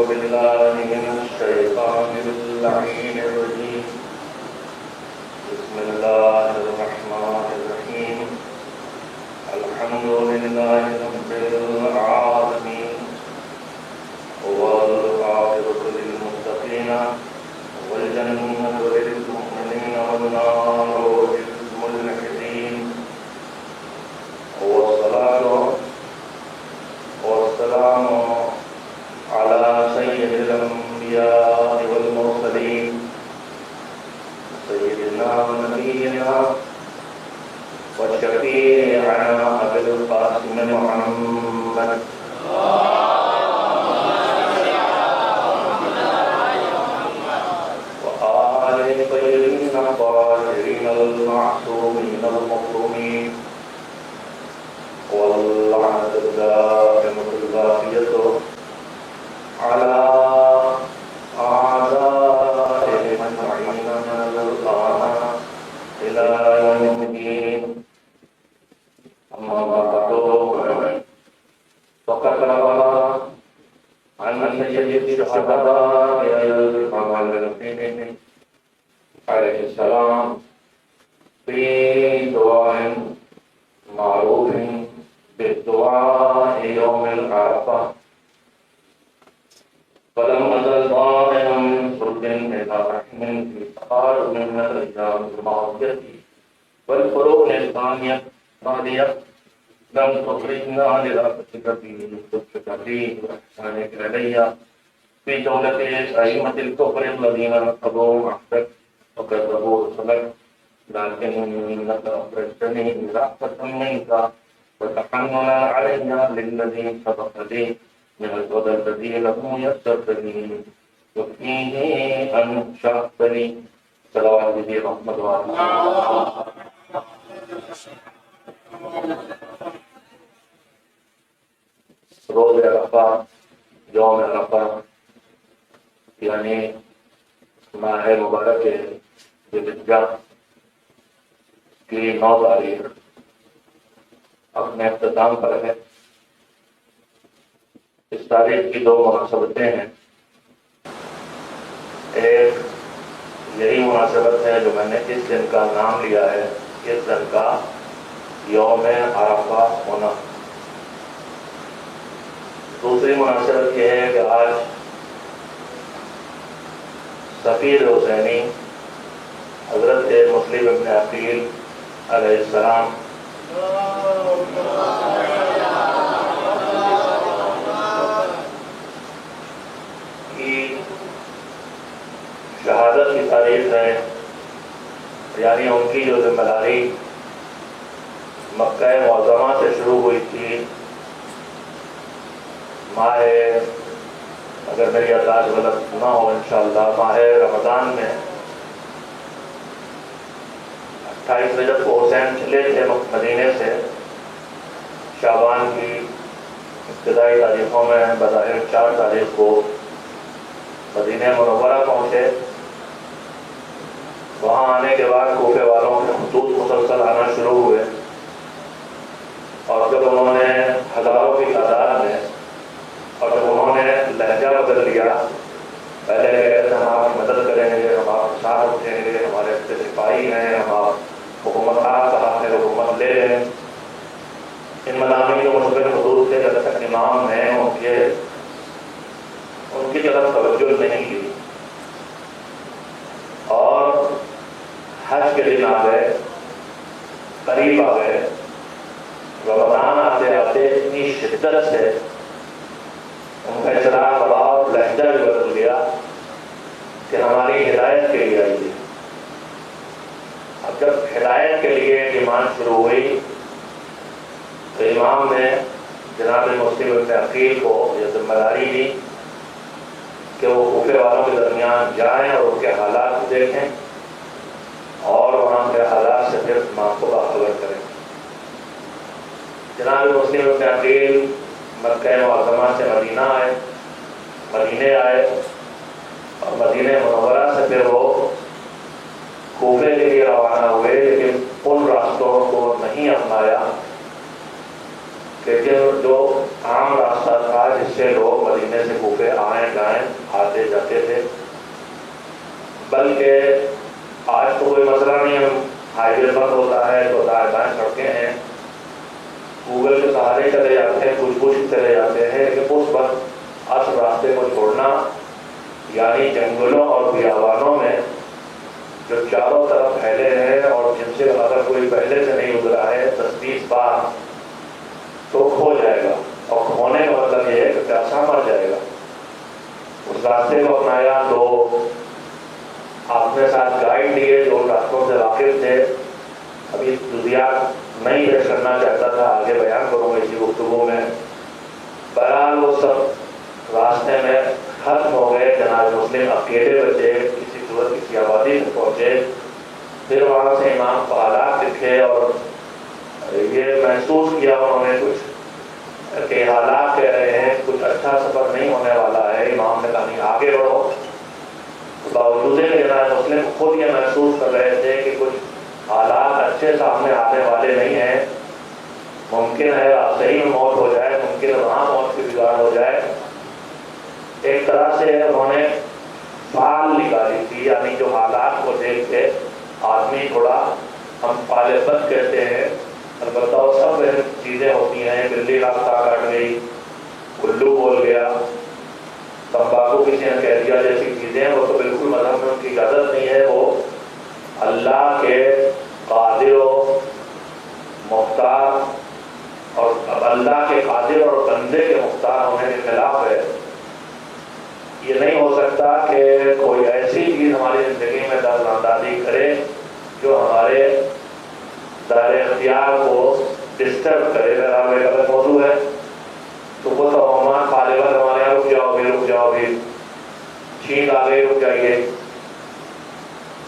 بالله من الشيطان اللعين الرجيم بسم الله الرحمن الرحيم الحمد لله رب العالمين والعاقبة للمتقين والجنة للمؤمنين والنار للملحدين والصلاة والسلام على سيد الأنبياء والمرسلين سيدنا ونبينا وشفيعنا أبي القاسم محمد وآل الطيبين الطاهرين المعصومين المظلومين واللعنة الدائمة الباقية على أعدائهم أجمعين من الآن إلى يوم الدين. أما بعد فقد روى عن سيد الشهداء الإمام الحسين عليه السلام في دعاء معروف بالدعاء يوم العرفة فلم أزل ضائعا من صلب إلى رحم في تقارب من الأيام الماضية والقرون الثانية لم تخرجنا لرأفتك في لطفك لي وإحسانك إلي في دولة أئمة الكفر الذين نقضوا عهدك وكذبوا رسلك لكن إنك أخرجتني برأفة منك وتحننا علينا للذي سبق لي من الهدى الذي له يسرني وفيه أنشأتني صلوات به رحمة الله. روز عرفہ یوم عرفہ یعنی ماہ مبارک ذوالحجہ کی 9 تاریخ اپنے اختتام پر ہے. اس تاریخ کی 2 مناسبتیں ہیں. ایک یہی مناسبت ہے جو میں نے اس دن کا نام لیا ہے، اس دن کا یوم عرفہ ہونا. دوسری مناسبت یہ ہے کہ آج سفیر حسینی حضرت مسلم ابن عقیل علیہ السلام کی شہادت کی تاریخ ہے. یعنی ان کی جو ذمہ داری مکہ معظمہ سے شروع ہوئی تھی ماہ، اگر میری یادداشت غلط نہ ہو انشاءاللہ، ماہ رمضان میں 28 رجب کو حسین چلے تھے مدینے سے. شعبان کی ابتدائی تاریخوں میں بظاہر 4 تاریخ کو مدینہ منورہ پہنچے. وہاں آنے کے بعد کوفے والوں کے خطوط مسلسل آنا شروع ہوئے اور جب انہوں نے ہزاروں کی تعداد میں اور جب انہوں نے لہجہ بدل لیا، پہلے کہہ رہے تھے ہم آپ کی مدد کریں گے، ہم آپ کے ساتھ اٹھیں گے، ہمارے اچھے سپاہی ہیں، ہم آپ حکومت آپ کا ہاتھ میں حکومت لے لیں. ان مضامین جو مشکل حدود تھے جب تک امام نے ان کی طرف توجہ نہیں لی. اور حج کے دن آ گئے، قریب آ گئے، رمضان آتے آتے اتنی شدت سے ان کا چراغ اور لہجہ بھی بدل گیا کہ ہماری ہدایت کے لیے آئی. اب جب ہدایت کے لیے ڈیمانڈ شروع ہوئی تو امام نے جناب مسلم ابن عقیل کو یہ ذمہ داری دی کہ وہ کوفے والوں کے درمیان جائیں اور ان کے حالات دیکھیں اور وہاں کے حالات سے پھر امام کو باخبر کریں. جناب مسلم ابن عقیل مکہ معظمہ سے مدینے آئے اور مدینہ منورہ سے پھر وہ کوفے کے لیے روانہ ہوئے، لیکن ان راستوں کو نہیں اپنایا کہ جو عام راستہ تھا جس سے لوگ مدینے سے کوفے آئیں جائیں آتے جاتے تھے، بلکہ آج تو کوئی مسئلہ نہیں، ہم ہائی وے بند ہوتا ہے تو دائیں بائیں سڑکیں ہیں، گوگل کے سہارے چلے جاتے ہیں، کچھ چلے جاتے ہیں، لیکن اس وقت اصل راستے کو چھوڑنا، یعنی جنگلوں اور بیابانوں میں جو چاروں طرف پھیلے ہیں اور جن سے اگر کوئی پہلے سے نہیں گزرا ہے 10-20 بار تو کھو جائے گا، اور کھونے کا مطلب یہ ہے کہ پیاسا مر جائے گا۔ اس راستے کو اپنایا تو اپنے ساتھ گائیڈ لیے جو راستوں سے واقف تھے، ابھی جزیات نہیں پیش کرنا چاہتا تھا، آگے بیان کروں گا اسی گفتگو میں۔ بہرحال وہ سب راستے میں ختم ہو گئے، جناب مسلم اکیلے بچے، کسی صورت کسی آبادی میں پہنچے، پھر وہاں سے امام کو حالات دکھے اور یہ محسوس کیا انہوں نے کچھ کہ حالات کہہ رہے ہیں کچھ اچھا سفر نہیں ہونے والا ہے۔ امام نے کہا نہیں آگے بڑھو، باوجود کہ جناب مسلم خود یہ محسوس کر رہے تھے کہ کچھ حالات اچھے سامنے آنے والے نہیں ہیں، ممکن ہے آپ صحیح میں موت ہو جائے، ممکن ہے وہاں موت کی بگاڑ ہو جائے۔ ایک طرح سے انہوں نے فال نکالی تھی، یعنی جو حالات کو دیکھ کے آدمی تھوڑا، ہم پالے بد کہتے ہیں، البتہ وہ سب چیزیں ہوتی ہیں، بلی راستہ کاٹ گئی، الو بول گیا، تمباکو کسی نے کہہ دیا، جیسی چیزیں وہ تو بالکل مذہب میں ان کی اجازت نہیں ہے، وہ اللہ کے قادر و مختار اور اللہ کے قادر اور بندے کے مختار ہونے کے خلاف ہے۔ یہ نہیں ہو سکتا کہ کوئی ایسی چیز ہماری زندگی میں دخل اندازی کرے جو ہمارے دائرۂ اختیار کو ڈسٹرب کرے۔ بہرحال ایک الگ موضوع ہے، تو وہ توہمات غالباً ہمارے یہاں رک جاؤ بھی، چھینک آ گئی، رک جائیے،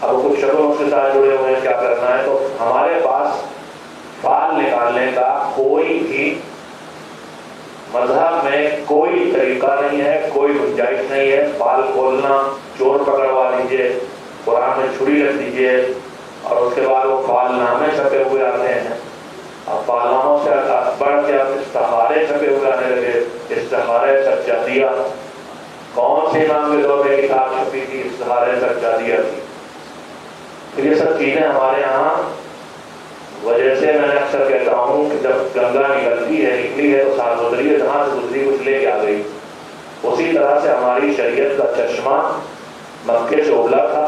اب کچھ شکل اس کے ساتھ جڑے ہوئے ہیں، کیا کرنا ہے؟ تو ہمارے پاس فال نکالنے کا کوئی بھی مذہب میں کوئی طریقہ نہیں ہے، کوئی گنجائش نہیں ہے۔ فال کھولنا، چور پکڑوا لیجیے، قرآن میں چھری رکھ دیجیے، اور اس کے بعد وہ فال نامے چھپے ہوئے آتے ہیں، اب فال ناموں سے بڑھ کے اب استخارے چھپے ہوئے آنے لگے، استخارے سجادیہ۔ کون سے امام کے دور میں کتاب چھپی تھی؟ استخارے سجادیہ کی۔ تو یہ سب چیزیں ہمارے یہاں وجہ سے میں نے اکثر کہتا ہوں کہ جب گنگا نکلی ہے تو ساتھ گزری ہے، جہاں سے گزری کچھ لے کے آ گئی۔ اسی طرح سے ہماری شریعت کا چشمہ مکے سے ابلا تھا،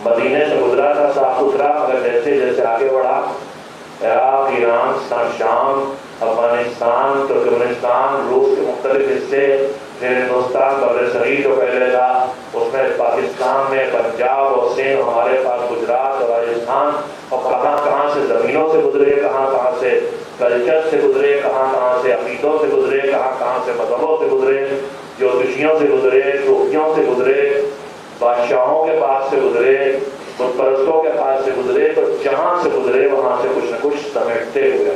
مدینے سے گزرا تھا صاف ستھرا، مگر جیسے جیسے آگے بڑھا، عراق، ایران، شام، افغانستان، ترکمنستان، روس کے مختلف حصے، پھر ہندوستان بر صغیر جو پہلے تھا، اس میں پاکستان میں پنجاب اور سندھ، ہمارے پاس گجرات اور راجستھان، اور کہاں کہاں سے زمینوں سے گزرے، کہاں کہاں سے کلچر سے گزرے، کہاں کہاں سے عقیدوں سے گزرے، کہاں کہاں سے مذہبوں سے گزرے، جوتشیوں سے گزرے، صوفیوں سے گزرے، بادشاہوں کے پاس سے گزرے، بت پرستوں کے پاس سے گزرے، تو جہاں سے گزرے وہاں سے کچھ نہ کچھ سمیٹتے ہوئے،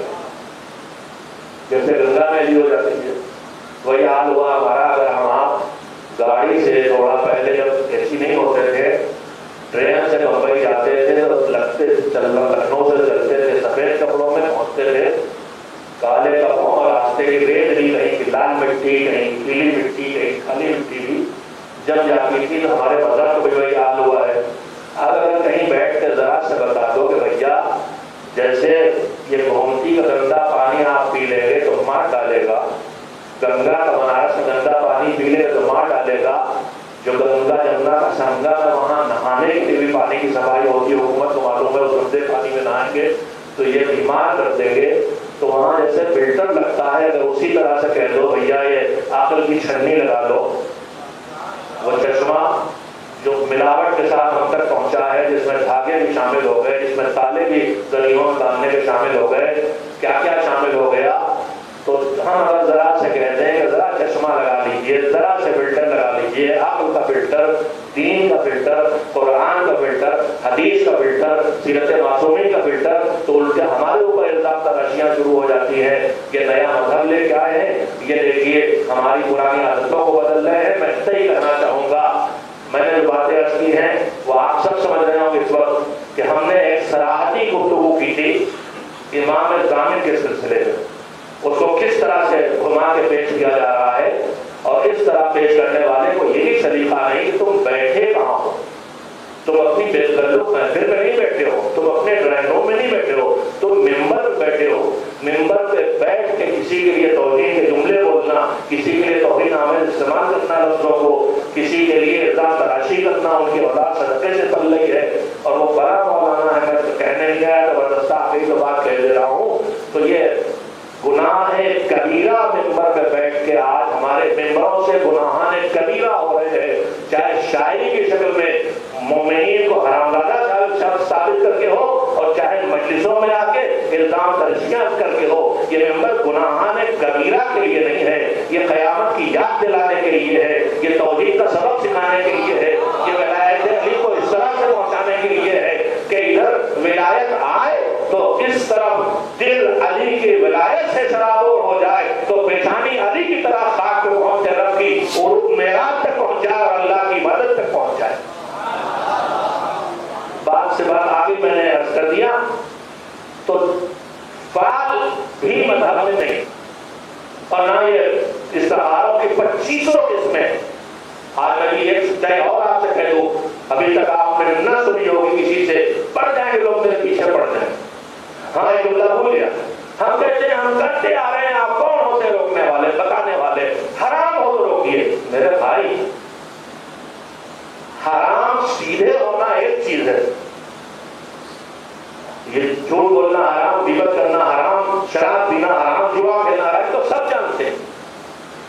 جیسے گنگا میں ہو جاتی ہے وہی حال ہوا ہمارا۔ اگر ہم آپ گاڑی سے تھوڑا پہلے جب ایسی نہیں ہوتے تھے، ٹرین سے بمبئی جاتے تھے تو لکھنؤ سے چلتے تھے، سفید کپڑوں میں پہنچتے تھے، کالے کپڑوں اور راستے کی ریت بھی، کہیں لال مٹی، کہیں پیلی مٹی، کہیں کالی مٹی بھی جب جاتی تھی، تو ہمارے مذہب کو بھی وہی حال ہوا ہے۔ اگر کہیں بیٹھ کے ذرا سے بتا دو کہ بھیا جیسے یہ گومتی کا گندا پانی آپ پی لیں گے تو مار ڈالے گا، گنگا کا بنارس میں گندا پانی پی لے تو مار ڈالے گا، جو گنگا جمنا کا سنگا میں وہاں نہانے کے لیے بھی پانی کی صفائی ہوتی ہے، حکومت کو معلوم ہے اس گندے پانی میں نہائیں گے تو یہ بیمار کر دیں گے، تو وہاں جیسے فلٹر لگتا ہے، اگر اسی طرح سے کہہ دو بھیا یہ عقل کی چھنی لگا لو، وہ چشمہ جو ملاوٹ کے ساتھ ہم تک پہنچا ہے، جس میں دھاگے بھی شامل ہو گئے، جس میں تالے بھی گلیوں میں باندھنے کے شامل ہو گئے، کیا کیا شامل ہو گیا، تو ہم اگر ذرا سے کہتے ہیں کہ ذرا چشمہ لگا لیجیے، ذرا سے فلٹر لگا لیجیے، عقل کا فلٹر، دین کا فلٹر، قرآن کا فلٹر، حدیث کا فلٹر، سیرت معصومین کا فلٹر، تو الٹا ہمارے اوپر الزام تراشیاں شروع ہو جاتی ہیں کہ نیا مذہب لے کے آئے ہیں، یہ دیکھیے ہماری پرانی عادتوں کو بدل رہے ہیں۔ میں اتنا ہی کہنا چاہوں گا، میں نے جو باتیں عرض کی ہیں وہ آپ سب سمجھ رہے ہوں اس وقت کہ ہم نے ایک صراحتی گفتگو کی تھی امام ضامن کے سلسلے میں، اس کو کس طرح سے گھما کے پیش کیا جا رہا ہے اور اس طرح پیش کرنے والے کو یہی سلیقہ نہیں کہ تم بیٹھے کہاں ہو، تم اپنی محفل میں نہیں بیٹھے ہو، تم اپنے ڈرائنگ روم میں نہیں بیٹھے ہو، تم ممبر پہ بیٹھے ہو. ممبر پہ بیٹھ کے کسی کے لیے توہین کے جملے بولنا، کسی کے لیے توہین آمیز استعمال کرنا لفظوں کو، کسی کے لیے الزام تراشی کرنا، ان کی اولاد صدقے سے پل رہی ہے اور وہ بڑا مولانا ہے، میں تو کہنے نہیں گیا زبردست آخری تو بات کہہ دے رہا ہوں. تو یہ گناہ کبیرہ ممبر پہ بیٹھ کے آج ہمارے ممبروں سے گناہان کبیرہ ہو رہے ہیں، چاہے شاعری کی شکل میں مومنین کو حرامزادہ شخص ثابت کر کے ہو، اور چاہے مجلسوں میں آ کے الزام تراشیاں کر کے ہو. یہ ممبر گناہان کبیرہ کے لیے نہیں ہے، یہ قیامت کی یاد دلانے کے لیے ہے، یہ توحید کا سبق سکھانے کے لیے ہے، یہ ولایت علی کو اس طرح سے پہنچانے کے لیے ہے کہ ادھر ولایت آئے تو اس طرف دل علی کی ولایت سے سرابور ہو جائے تو پیشانی علی کی طرح خاک پہ پہنچ جائے، رب کی عروج معراج تک پہنچ جائے اور اللہ کی مدد تک پہنچ جائے. بات سے بات آگے میں نے عرض کر دیا. تو فعال بھی مذہب میں نہیں، اور نہ یہ استخاروں کی 2500 قسمیں. آج میں ایک سچائی اور آپ سے کہہ دوں، ابھی تک آپ نے نہ سنی ہوگی کسی سے، پڑھ جائیں گے لوگ میرے پیچھے پڑ جائیں. ہاں ایک جملہ بھول گیا، ہم کہتے ہیں ہم کرتے آ رہے ہیں، آپ کون ہوتے روکنے والے بتانے والے؟ حرام ہو تو روکیے. میرے بھائی حرام سیدھے ہونا ایک چیز ہے، یہ جھوٹ بولنا حرام، غیبت کرنا حرام، شراب پینا حرام، جوا کھیلنا حرام، تو سب جانتے ہیں.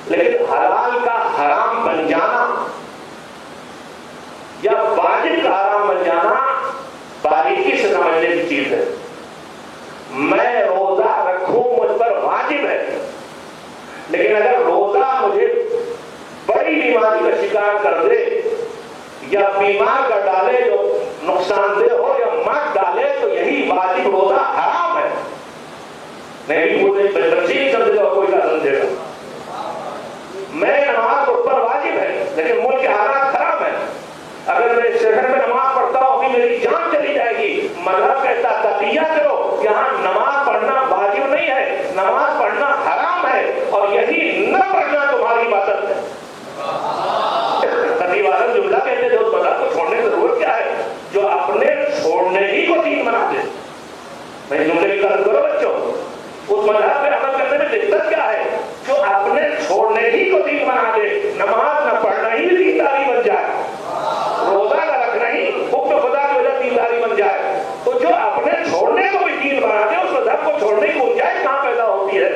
لیکن حلال کا حرام بن جانا یا واجب کا حرام بن جانا باریکی سے سمجھنے کی چیز ہے. میں روزہ رکھوں مجھ پر واجب ہے، لیکن اگر روزہ مجھے بڑی بیماری کا شکار کر دے یا بیمار کر ڈالے جو نقصان دہ ہو یا مار ڈالے تو یہی واجب روزہ حرام ہے. نہیں مجھے تفصیل کر دے گا کوئی کا سمجھے گا. میں نماز اس پر واجب ہے لیکن ملک کے حالات خراب ہیں. اگر میں شہر میں نماز پڑھتا ہوں ابھی میری جان چلی جائے گی. مذہب کہتا تقیہ کرو، یہاں نماز پڑھنا واجب نہیں ہے، نماز پڑھنا حرام ہے، اور یہی نہ پڑھنا تمہاری عبادت ہے. تقی والے جملہ کہتے تھے اس مذہب کو چھوڑنے کی ضرورت کیا ہے جو اپنے چھوڑنے ہی کو دین بنا دے. میں جملے کی قدر کرو بچوں، اس مذہب پہ عمل کرنے میں دقت کیا ہے جو اپنے چھوڑنے ہی کو دین بنا دے. نماز نہ پڑھنا ہی دینداری بن جائے، روزہ نہ رکھنا ہی حکم خدا کی وجہ دینداری بن جائے. تو جو اپنے چھوڑنے کو بھی دین بنا دے اس مذہب کو چھوڑنے کی گنجائش کہاں پیدا ہوتی ہے؟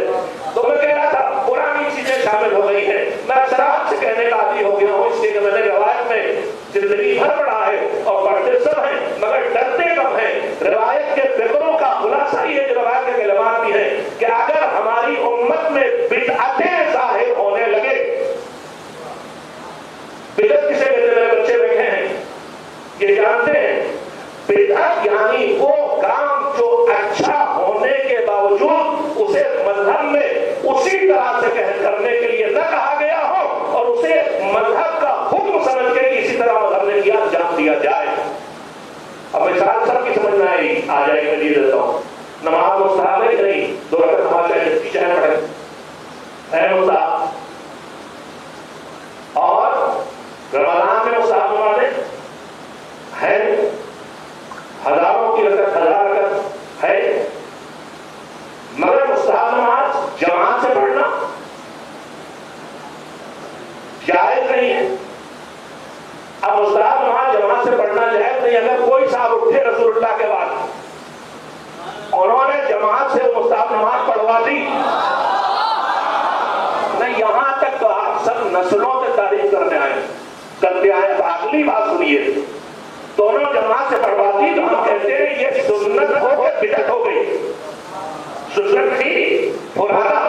تو میں کہہ رہا تھا پرانی چیزیں شامل ہو گئی ہیں. میں اکثر آپ سے کہنے کا عادی ہو گیا ہوں اس لیے کہ میں نے روایت میں زندگی بھر پڑھا ہے اور پڑھتے سب ہیں مگر ڈرتے کم ہیں. روایت کے فکروں کا خلاصہ یہ جو روایت کے کلمات بھی ہیں کہ اگر ہماری امت میں بدعتیں ظاہر ہونے لگے، بدعت کسے کہتے ہیں؟ میرے بچے بیٹھے ہیں یہ جانتے ہیں. بدعت یعنی وہ کام جو اچھا ہونے کے باوجود اسے مذہب میں اسی طرح سے کرنے کے لیے نہ کہا گیا ہو اور اسے مذہب کا حکم سمجھ کے اسی طرح مذہب نے کیا انجام دیا جائے. اب مثال سب کی سمجھ میں آ جائے گی. میں دے دیتا ہوں. نماز مستحب ہے کہ نہیں؟ 2 رکعت نماز چاہیے پڑھے ہے مستحب، اور رمضان میں مستحب نمازیں ہے، ہزاروں کی رکعت 1000 رکعت ہے، مگر مستحب نماز جماعت سے پڑھنا جائز نہیں ہے. اب مستحب نماز جماعت سے پڑھنا جائز نہیں. اگر کوئی صاحب اٹھے رسول اللہ کے بعد انہوں نے جماعت سے مستحب نماز پڑھوا دی، نہیں یہاں تک تو آپ سب نسلوں سے تعریف کرتے آئے. اگلی بات سنیے، دونوں جماعت سے پڑھوا دی تو ہم کہتے ہیں یہ سنت ہو گئی بدعت ہو گئی. سنت تھی پرانا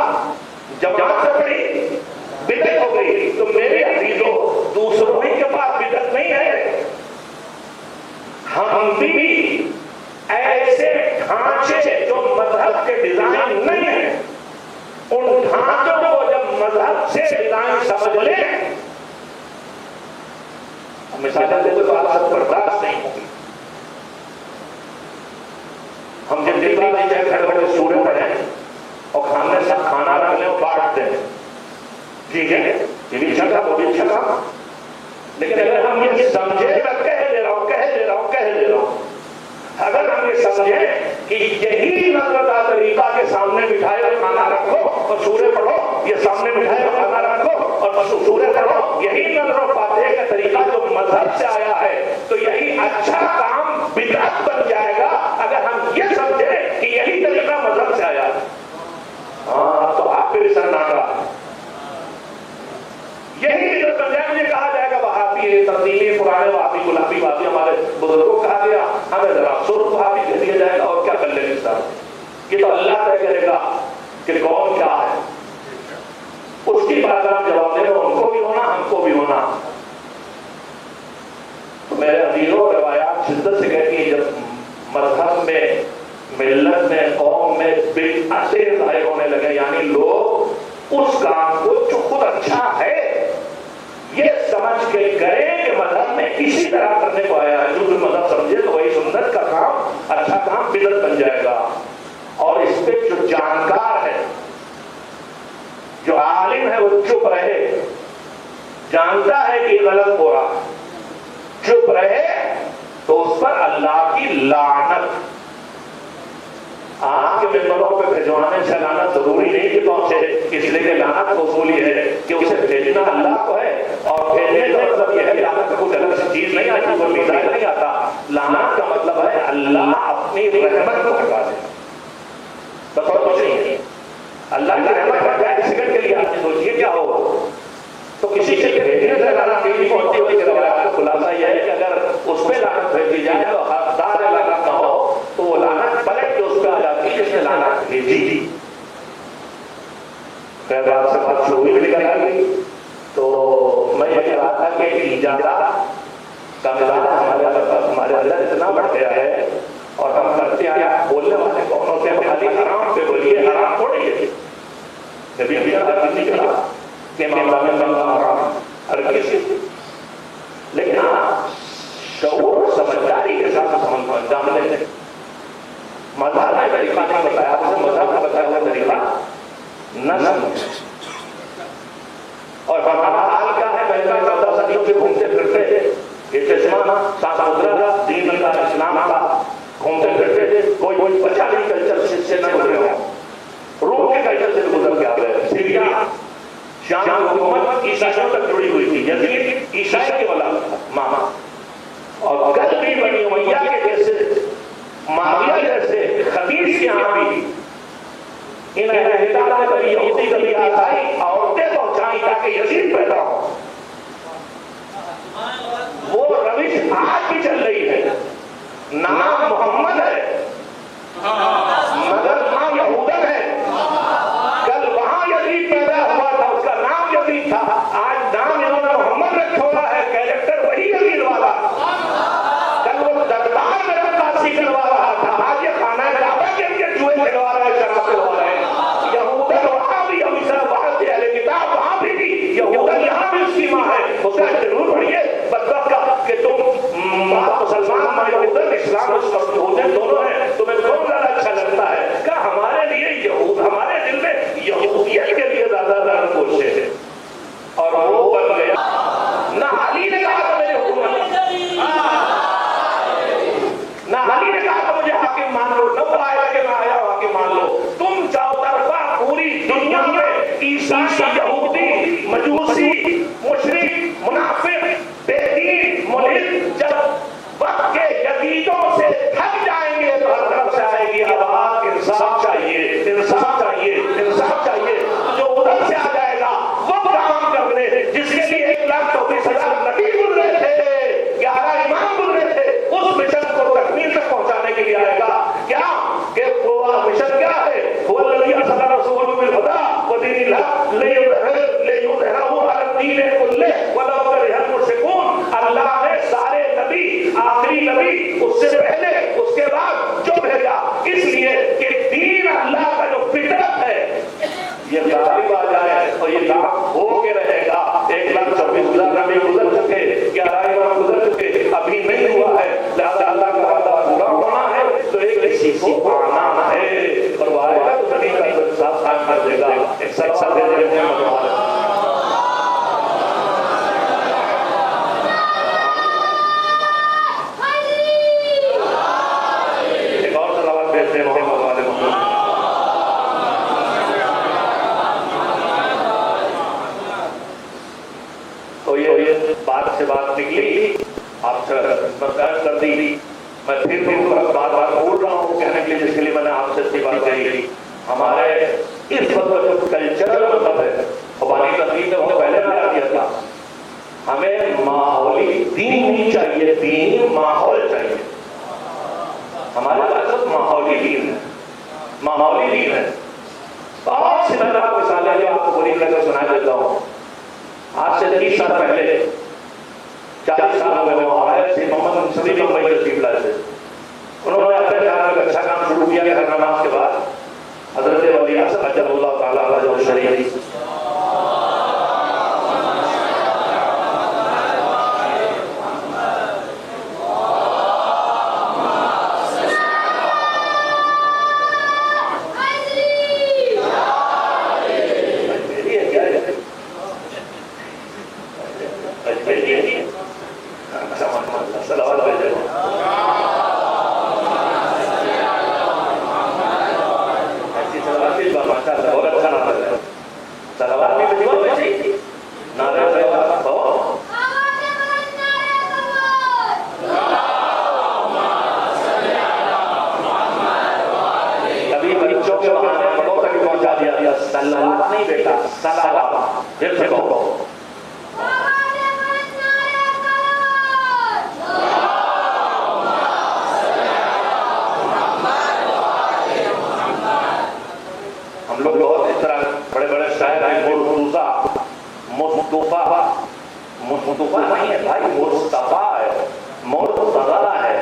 جماعت سے پڑھی بدعت ہو گئی. تو میرے عزیزوں دوسروں ہی کے پاس بدعت نہیں ہے، ہم بھی ایسے ڈھانچے جو مذہب کے ڈیزائن نہیں ہیں ان ڈھانچوں کو جب مذہب سے ڈیزائن سمجھ لیں مثال دے تو بات برداشت نہیں ہوگی. ہم جب دلی میں جائے گھر بڑے سورے پڑھیں اور کھانے سے کھانا رکھ لیں اور بانٹ دیں، ٹھیک ہے یہ بھی اچھا کام، وہ بھی اچھا کام. لیکن اگر ہم یہ سمجھے، میں کہہ دے رہا ہوں اگر ہم یہ سمجھیں کہ یہی نظر کا طریقہ کے سامنے بٹھائے اور کھانا رکھو اور سورے پڑھو، یہ سامنے بٹھائے اور کھانا رکھو اور سورے پڑھو، یہی نظر و فاتحہ کا طریقہ جو مذہب سے آیا ہے، تو یہی اچھا کام بدعت بن جائے گا اگر ہم یہ سمجھیں کہ یہی طریقہ مذہب سے آیا ہے. ہاں تو آپ پہ بھی سر ناکا یہی بدعت بن جائے. مجھے کہا جائے گا وہابی تبدیلی پرانے وہابی گلابی وہابی ہمارے بزرگوں کہا گیا، ہمیں ذرا سرخ وہابی کہہ دیا جائے گا اور کیا کر لیں گے سر؟ یہ تو اللہ طے کرے گا کہ کون کیا ہے، اس کی بات ہم جواب دیں. ان کو بھی ہونا، ہم کو بھی ہونا. تو میرے عزیزوں، روایات شدت سے کہتی ہیں جب مذہب میں، ملت میں، قوم میں بدعتیں ظاہر ہونے لگے، یعنی لوگ اس کام کو جو خود اچھا ہے یہ سمجھ کے کریں کہ مذہب میں اسی طرح کرنے کو آیا ہے، جو مذہب سمجھے تو وہی سنت کا کام، اچھا کام بدعت بن جائے گا. اور اس پہ جو جانکار ہے، جو عالم ہے، وہ چپ رہے. جانتا ہے کہ غلط ہو رہا، چپ رہے تو اس پر اللہ کی لعنت. آپ کے ممبروں پہ بھجوانے سے لعنت ضروری نہیں کہ پہنچے، اس لیے کہ لعنت وصولی ہے کہ اسے بھیجنا اللہ کو ہے، اور بھیجنے کا مطلب یہ ہے کہ لعنت کا کچھ الگ چیز نہیں آتی، کوئی مثال نہیں آتا. لعنت کا مطلب ہے اللہ اپنی رحمت کو ہٹا دے، بس اور کچھ نہیں ہے. اللہ کی رحمت ہٹ جائے ایک سیکنڈ کے لیے، آپ نے سوچیے کیا ہو. تو کسی چیز بھیجنے سے لعنت نہیں پہنچتی ہوئی روایات کا خلاصہ یہ ہے کہ اگر اس پہ لعنت بھیجی جائے تو حقدار لعنت نہ ہو تو وہ لعنت پلٹ کے اس پہ آ جاتی ہے جس نے لعنت بھیجی. خیر آپ سے بات شروع بھی نکل آ گئی. تو میں یہ کہہ رہا تھا کہ ایجادات کا مزاج ہمارے اندر اتنا بڑھ گیا ہے، اور ہم کرتے ہیں بولنے والے کون ہوتے ہیں؟ خالی حرام پہ بولیے، حرام تھوڑی ہے. نبی نہیں کہا کہ ہر کسی، لیکن ہاں شعور سمجھداری کے ساتھ ہم انجام لیتے. مذہب کا طریقہ نہیں بتایا، مذہب کا بتایا ہوا طریقہ نظم. اور ہمارا حال کیا ہے؟ پہلے 14 صدیوں سے گھومتے پھرتے تھے، یہ چشمہ صاف ستھرا دین کا، اسلام کا، گھومتے پھرتے تھے. کوئی بچہ نہیں کلچر سے نہ گزرے ہو. روم کے کلچر سے گزر کے آ گئے. سیریا شام حکومت عیسائیوں تک جڑی ہوئی تھی، یزید عیسائی کے والا ماما، اور کل بھی بنی امیہ کے جیسے، معاویہ جیسے خبیث کے یہاں بھی انہیں ہدایت کبھی یہودی کبھی عیسائی عورتیں پہنچائیں تاکہ یزید پیدا ہو. وہ روش آج بھی چل رہی ہے. نام محمد ہے مگر ماں یہودن ہے. کل وہاں یزید پیدا ہوا تھا، اس کا نام یزید تھا. آج نام انہوں نے محمد رکھا ہوا ہے، کیریکٹر وہی یزید والا. کل وہ دربار میں عکاسی کروا رہا تھا، آج یہ خانہ کعبہ کے اندر جوئے کھلوا رہا ہے، شراب کھلوا رہا ہے. یہودن وہاں بھی، وہاں بھی اہل کتاب وہاں بھی یہودن، یہاں بھی اس کی ماں ہے. اس کا ضرور پڑھیے بدبخت کا کہ تم مسلمان یہودن، اسلام یہودن دونوں ہیں، تمہیں کون زیادہ اچھا لگتا ہے؟ کہ ہمارے لیے یہود، ہمارے دل میں یہودیت کے لیے زیادہ زیادہ پوچھے ہیں. اور وہ بن گیا. نہ علی نے کہا کہ میرے حکومت، نہ علی نے کہا کہ مجھے حاکم مان لو، نہ وہ آیا کہ میں آیا حاکم مان لو. تم چاہو طرفہ پوری دنیا میں عیسائی، یہودی، مجوسی، مشرک، منافق، بے دین، ملحد جب وقت کے یزیدوں سے تھک جائیں گے تو ہر طرف سے آئے گی آواز انصاف چاہیے، انصاف چاہیے، انصاف چاہیے. جو ادھر سے آ جائے گا وہ کام کرنے جس کے لیے 1,24,000 نبی گزرے تھے، 11 امام گزرے تھے، اس مشن کو تکمیل تک پہنچانے کے لیے آئے گا. کیا کہ وہ مشن کیا ہے؟ هو الذي ارسل رسوله بالهدى ودين الحق ليظهره على الدين كله ولو كره المشركون. اللہ نے سارے نبی، آخری نبی، اس سے پہلے، اس کے بعد جو بھیجا، اس لیے کہ دین اللہ کا جو فطرت ہے یہ غالب آ جائے اور یہ کام ہو کے رہے گا. 1,24,000 نبی گزر چکے، 11 امام گزر چکے، ابھی نہیں ہوا ہے. لہذا اللہ کا وعدہ پورا ہونا ہے تو ایک کسی کو آنا ہے، اور وہ آئے گا تو نبی کا انصاف قائم کر دے گا. ایک سچا دے دے میں پھر بھی بار بار بول رہا ہوں کہنے کے لیے، جس کے لیے میں نے آپ سے اتنی بات کہی، ہمارے اس وقت جو کلچرل مطلب ہے قبانی تقریب نے وہ پہلے بتا دیا تھا، ہمیں ماحولی دین نہیں چاہیے، دینی ماحول چاہیے. ہمارے پاس ماحولی دین ہے، ماحولی دین ہے. بہت سی میں آپ مثالیں جو آپ کو بری لگے سنا دیتا ہوں. آج سے 30 سال پہلے، 40 سال ہوئے وہ آئے تھے محمد منصوری بمبئی تشریف لائے تھے. انہوں نے اپنے خیال میں اچھا کام شروع کیا کہ ہر نماز کے بعد حضرت ولی اعظم اجل اللہ تعالیٰ علیہ شریف مصطفیٰ نہیں ہے بھائی، مصطفیٰ ہے، مرتضیٰ ہے،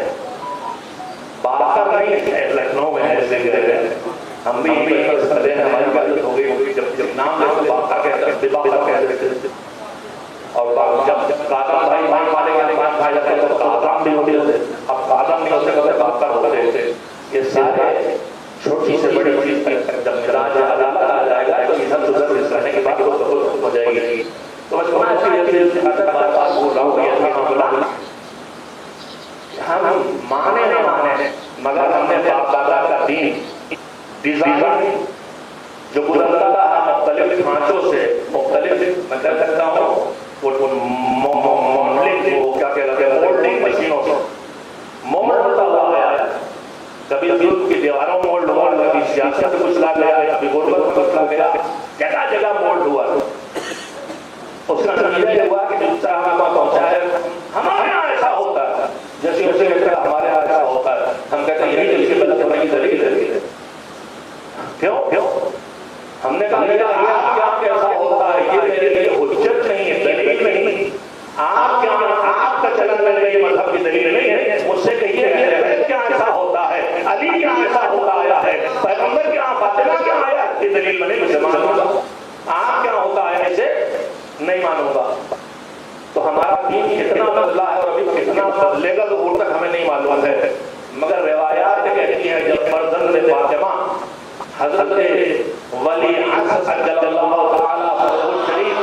باقر نہیں ہے. لکھنؤ میں ایسے گئے ہم بھی کرتے ہیں، ہماری بات ہو گئی جب نام لے تو باقر کہتے تھے، اور جب قاسم بھائی والے کا نکال کھایا جاتا ہے تو قاسم بھی ہوتے تھے. اب قاسم نہیں ہوتے ہوتے باقر ہوتے تھے. یہ سارے چھوٹی سے بڑی چیز جب میراج عدالت آ جائے گا تو ادھر ادھر اس رہنے کی بات ہو جائے گی. تو بات بول رہا ہوں یہ معاملہ ہم مانے نہ مانے، مگر ہم نے باپ دادا کا دین ڈیزائن جو گزرتا تھا مختلف ڈھانچوں سے، مختلف میں کہہ سکتا ہوں کیا کہتے ہیں مولڈنگ مشینوں سے مولڈ ہوتا ہوا گیا. کبھی دل کی دیواروں مولڈ ہوا، کبھی سیاست کچھ لا گیا، کبھی غربت کچھ لا گیا، جگہ جگہ مولڈ ہوا. اس کا نتیجہ یہ ہوا کہ جس طرح ہمیں پہنچا ہے ہمارے یہاں ایسا ہوتا ہے، جیسے اسے ہمارے یہاں ایسا ہوتا ہے. ہم کہتے ہیں یہی دل کی غلط ہونے کی دلیل ہے. کیوں ہم نے کہا آپ کیا کیسا ہوتا ہے، یہ میرے لیے حجت نہیں ہے، دلیل نہیں. آپ کیا آپ کا چلن میرے لیے مذہب کی دلیل نہیں ہے. مجھ سے کہیے کیا ایسا ہوتا ہے، علی کیا ایسا ہوتا آیا ہے، پیغمبر کیا فاطمہ کیا آیا، یہ دلیل میں نہیں مجھے معلوم ہے. آپ کیا ہوتا ہے ایسے نہیں مانوں گا. تو ہمارا دین کتنا بدلا ہے اور ابھی کتنا بدلے گا تو وہ تک ہمیں نہیں معلوم ہے. مگر روایات کہتی ہیں جب فرزند فاطمہ حضرت ولی اعظم عجل اللہ تعالی شریف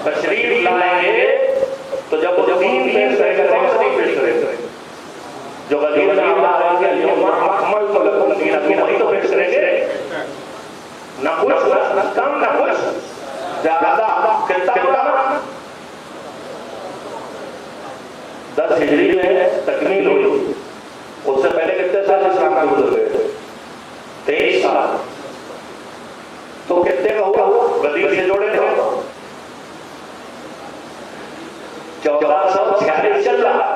تشریف لائیں گے تو جب وہ دین پیش کریں گے تشریف پیش کریں گے جو غزیر نام لا رہے ہیں اليوم اکملت لکم دینکم وہی تو پیش کریں گے. نہ کچھ نہ کم نہ کچھ زیادہ کتنا 10 ہجری میں تکمیل ہوئی. اس سے پہلے کتنے سال اسلام میں گزر گئے تھے؟ 23 سال. تو کتنے کا ہوا غدیر سے جوڑے تھے 1446 چل رہا.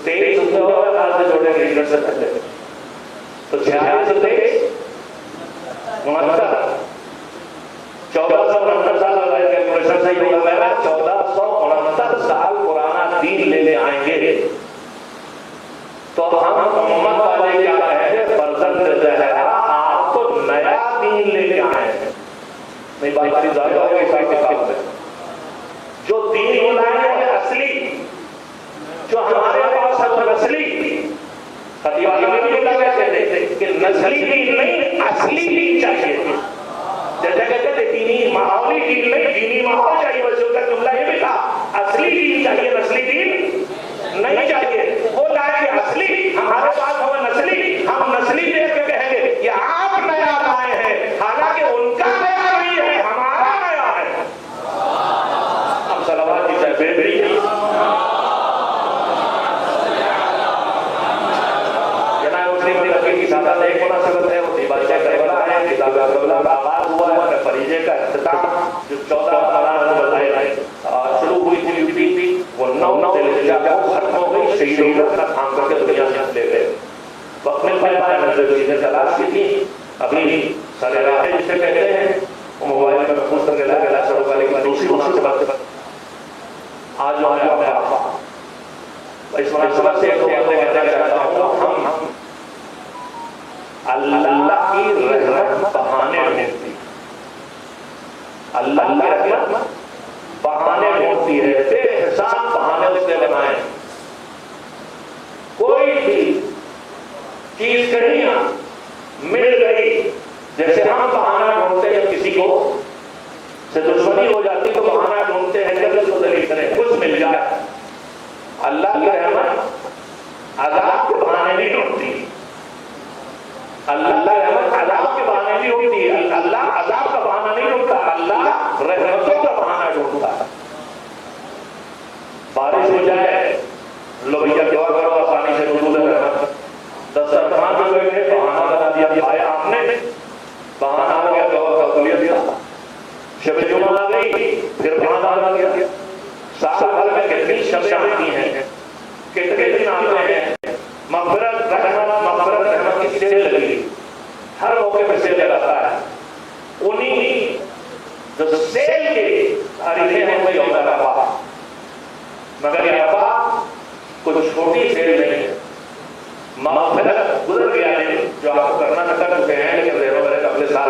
23 سے جوڑے گے ہجرت سے پہلے تو 46 سے 23 69 1469 سال لگائے گا. کیلکولیشن صحیح ہوگا میرا. 1469 سال پرانا دین لے آئیں گے. تو ہم امت والے کیا ہے فرزند زہرا آپ تو نیا دین لے کے آئے ہیں. نہیں بات ظاہر ہو گئی کتاب میں جو دین لائے ہیں اصلی، جو ہمارے پاس ہے وہ اصلی. خطیب اعظم یہ کہتے تھے کہ نسلی دین نہیں اصلی دین چاہیے. جیسے کہتے تھے دینی ماحولی دین نہیں، دینی ماحول چاہیے. ویسے ان کا جملہ یہ بھی تھا اصلی دین چاہیے، نسلی دین نہیں چاہیے. وہ لائے کہ اصلی ہمارے پاس ہو نسلی، ہم نسلی دیکھ کے کہیں گے یہ آپ نیا لائے ہیں، حالانکہ ان کا نیا نہیں ہے، ہمارا نیا ہے. اب صلوات کی چاہے علی وکیل کی سادہ ایک مناسبت ہے، وہ دیباچہ کربلا ہے، کتاب کربلا کا آغاز ہوا ہے، فریضے کا اختتام جو 14 رمضان کو بتائے شروع ہوئی تھی وہ 9 ذی الحجہ کو ختم ہو گئی، شہید کا تھام کر کے دنیا سے لے گئے. وقت مل پایا میں جو چیزیں تلاش کی تھی ابھی سارے راہیں جسے کہتے ہیں وہ موبائل میں محفوظ کر کے لگا شروع کرنے کی دوسری مناسبت آج جو ہے اس مناسبت سے ایک دو باتیں کہنا چاہتا ہوں. ہم اللہ کی رحمت بہانے ڈھونڈتی، اللہ کی رحمت بہانے ڈھونڈتی ہے، بے حساب بہانے اس نے بنائے. کوئی بھی چیز کہیں مل گئی، جیسے ہم بہانہ ڈھونڈتے ہیں کسی کو سے دشمنی ہو جاتی تو بہانہ ڈھونڈتے ہیں جب اس کو دلیل کریں کچھ مل جائے. اللہ کی رحمت عذاب کے بہانے نہیں ڈھونڈتی، اللہ کی رحمت عذاب کے بہانے نہیں ڈھونڈتی، اللہ عذاب کا بہانہ نہیں ڈھونڈتا، اللہ رحمتوں کا بہانہ ڈھونڈتا. بارش ہو جائے لو بھیا دعا کرو آسانی سے نزول رحمت. دسترخوان پہ بیٹھے بہانہ بنا دیا کھایا آپ نے، بہانہ ہو گیا دعا قبولیت دیا. شب جمعہ آ گئی پھر بہانہ بنا دیا. سال بھر میں کتنی شبیں آتی ہیں، کتنے دن آتے ہیں، مغفرت رحمت کی سیل لگی، ہر موقع پہ سیل لگاتا ہے. انہی جو سیل کے تاریخیں ہیں وہ یوم عرفہ، مگر یہ عرفہ کچھ چھوٹی سیل نہیں ہے. مغفرت گزر گیا ہے جو آپ کو کرنا کر چکے ہیں، لیکن ذہنوں میں اگلے سال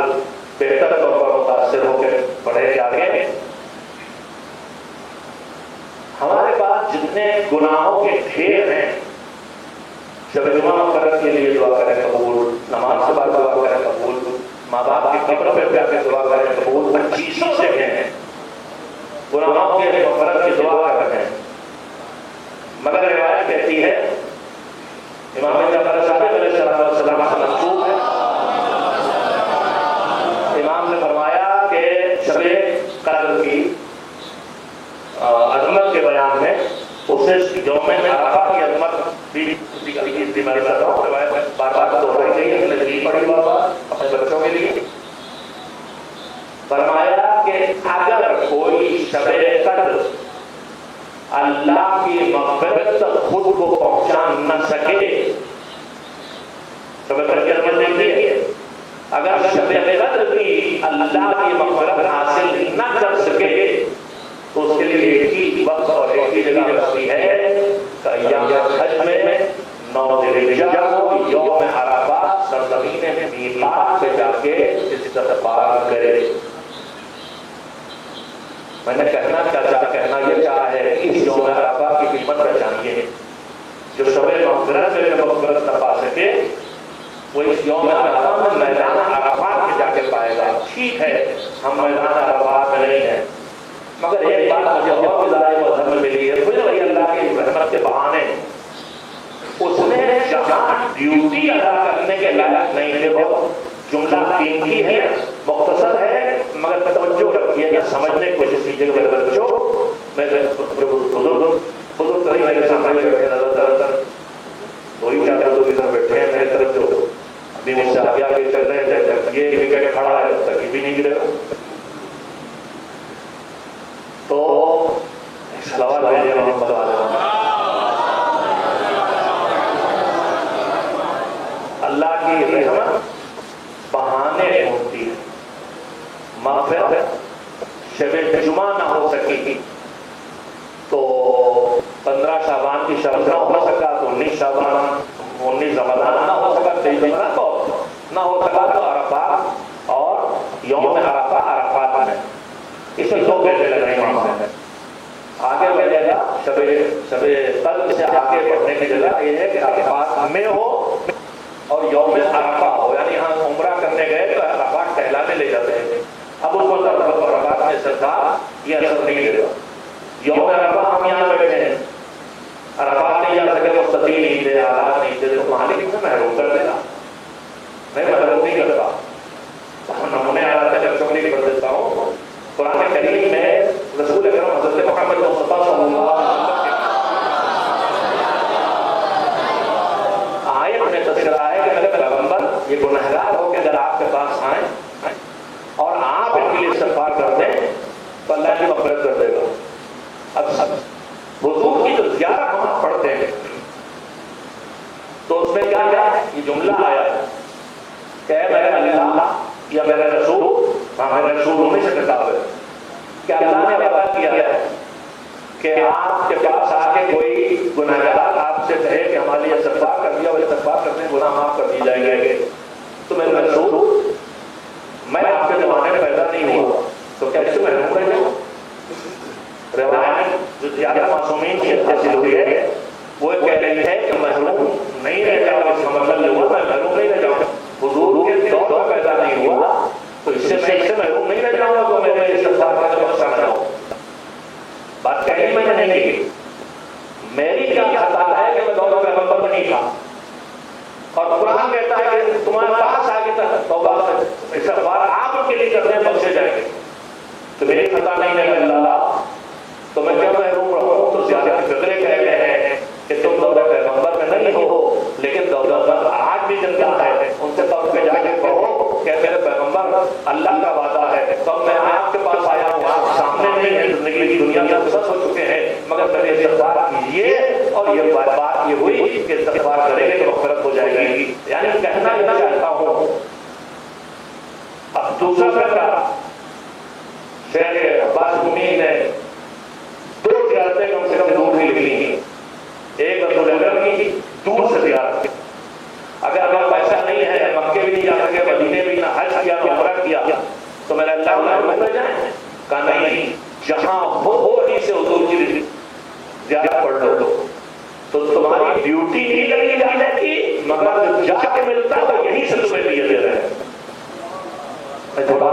بہتر طور پر متاثر ہو کے بڑھے کے آگے. ہمارے پاس جتنے گناہوں کے ڈھیر ہیں، شب جمعہ مغفرت کے لیے دعا کریں قبول، نماز کے بعد دعا کریں قبول، ماں باپ کی قبر پہ جا کے دعا کریں قبول، 25 سے ہیں گناہوں کے مغفرت کی دعا کریں. مگر روایت کہتی ہے امام جعفر صادق علیہ السلام سے منسوب ہے، امام نے فرمایا کہ شب قدر کی عظمت کے بیان میں اسے یوم عرفہ کی عظمت بھی استعمال کر رہا ہوں. روایت بار بار دہرائی گئی ہے، نزدیک پڑھی بابا اپنے بچوں کے لیے. فرمایا کہ اگر کوئی شب قدر اللہ کی مغفرت تک خود کو پہنچا نہ سکے، شب قدر کی عظمت دیکھیے، اگر شب قدر کی اللہ کی مغفرت حاصل نہ کر سکے تو اس کے لیے ایک ہی وقت اور ایک ہی جگہ بستی ہے کہ ایام حج میں 9 ذی الحجہ کو یوم عرفہ سرزمین میقات پہ جا کے استغفار کرے. میں نے کہنا یہ چاہا ہے کہ اس یوم عرفہ کی قیمت پہچانیے. جو شب مغفرت سے مغفرت نہ پا سکے وہ اس یوم عرفہ میں میدان عرفات میں جا کے پائے گا. ٹھیک ہے ہم میدان عرفات میں نہیں ہیں، مگر ایک بات مجھے اور ذرائع مذہب میں ملی ہے، پھر وہی اللہ کی رحمت کے بہانے اس نے جہاں ڈیوٹی ادا کرنے کے لائق نہیں ہے. وہ جملہ قیمتی ہے، مختصر ہے، مگر توجہ رکھیے گا سمجھنے کی کوشش کیجیے گا. بچوں میں بزرگ ترین میرے سامنے بیٹھے نظر وہی کیا دو ادھر بیٹھے ہیں میری طرف جو ابھی مجھ سے آگے آگے چل رہے ہیں، یہ وکٹ کھڑا ہے تک بھی نہیں گرے گا. تو صلوات بھیجیں محمد علیہ. اللہ کی رحمت بہانے ہوتی ہے. مغفرت شب جمعہ نہ ہو سکی تو 15 شعبان کی شب نہ ہو سکا تو 19 شعبان 19 رمضان نہ ہو سکا 23 رمضان کو نہ ہو سکا تو عرفات اور یوم عرفہ عرفات میں. اس میں 2 گھنٹے لگ رہے ہیں. آگے میں جگہ شب قدر سے آگے بڑھنے کی جگہ یہ ہے کہ عرفات میں ہو اور یوم عرفہ ہو، یعنی ہم عمرہ کرنے گئے تو عرفات ٹہلانے لے جاتے ہیں. اب اس کو عرفات میں سرکار یہ اثر نہیں دے گا. یوم عرفہ ہم یہاں بیٹھے ہیں، عرفات نہیں جا سکے، مستطیل نہیں دے، حالات نہیں دے، تو مالک سے محروم کر دے گا. میں محروم نہیں کرتا، نمونے آ رہا تھا بچوں کے لیے کر دیتا ہوں. قرآن کریم میں رسول اکرم حضرت محمد مصطفیٰ صلی اللہ علیہ وسلم آیت میں تذکرہ ہے کہ میرے پیغمبر یہ گنہگار ہو کے اگر آپ کے پاس آئیں اور آپ ان کے لیے استغفار کر دیں تو اللہ کی مغفرت کر دے گا۔ اب حضور کی جو زیارت ہم پڑھتے ہیں تو اس میں کیا ہے، یہ جملہ آیا ہے کہ اے میرے اللہ یا میرے رسول، میرے رسول ہونے سے خطاب ہے کہ اللہ نے وعدہ کیا ہے کہ آپ کے پاس آ کے کوئی گنہگار آپ سے کہے کہ ہمارے لیے استغفار کر دیا اور استغفار کرنے گناہ معاف کر دی جائیں گے، تو میرے رسول میں آپ کے زمانے میں پیدا نہیں ہوا تو کیسے محروم رہ جاؤں؟ روایت جو زیادہ معصومین کی حاصل ہوئی ہے وہ کہہ رہی ہے کہ محروم نہیں رہ جاؤں، اس کا مطلب یہ ہوا میں محروم نہیں رہ جاؤں، حضور کے دور میں پیدا نہیں ہوا تو اس سے محروم نہیں رہ جاؤں گا تو میرے استغفار کا جو مقصد نہ ہو۔ بات کہی میں نے نہیں کی، میری کیا خطا ہے کہ میں دور پیغمبر میں نہیں تھا، اور قرآن کہتا ہے کہ تمہارے پاس آگے تک توبہ استغفار آپ کے لیے کرنے بخشے جائیں گے، تو میری خطا نہیں ہے اللہ، تو میں کیا محروم رہوں؟ تو زیادہ فکرے کہہ گئے ہیں کہ تم دور پیغمبر میں نہیں ہو لیکن دور پیغمبر آج بھی زندہ ہے، ان سے طور پہ جا کے کہو کہ میرے پیغمبر اللہ کا وعدہ ہے، تو میں آپ کے پاس آیا ہوں، آپ سامنے نہیں ہے، زندگی کی دنیا میں سچ ہو چکے ہیں، مگر میرے استغفار کیجیے، اور یہ بات یہ ہوئی کہ استغفار کریں گے تو مغفرت ہو جائے گی۔ یعنی کہنا یہ چاہتا ہوں۔ اب دوسرا فرقہ شیخ عباس گمی نے دو زیارتیں کم سے کم دور ہی لکھی ہیں، ایک رسول اکرم کی دور سے زیارت، اگر ہمارا پیسہ نہیں ہے مکے بھی نہیں جا سکے، مدینے بھی نہ حج کیا نہ عمرہ کیا تو میرا اللہ محروم رہ جائیں؟ کہا نہیں، جہاں ہو ہی سے حضور کی زیارت پڑھ لو، تو تمہاری ڈیوٹی نہیں لگی جانے کی، مگر جا کے ملتا تو یہیں سے تمہیں دیے دے رہے ہیں۔ میں تھوڑا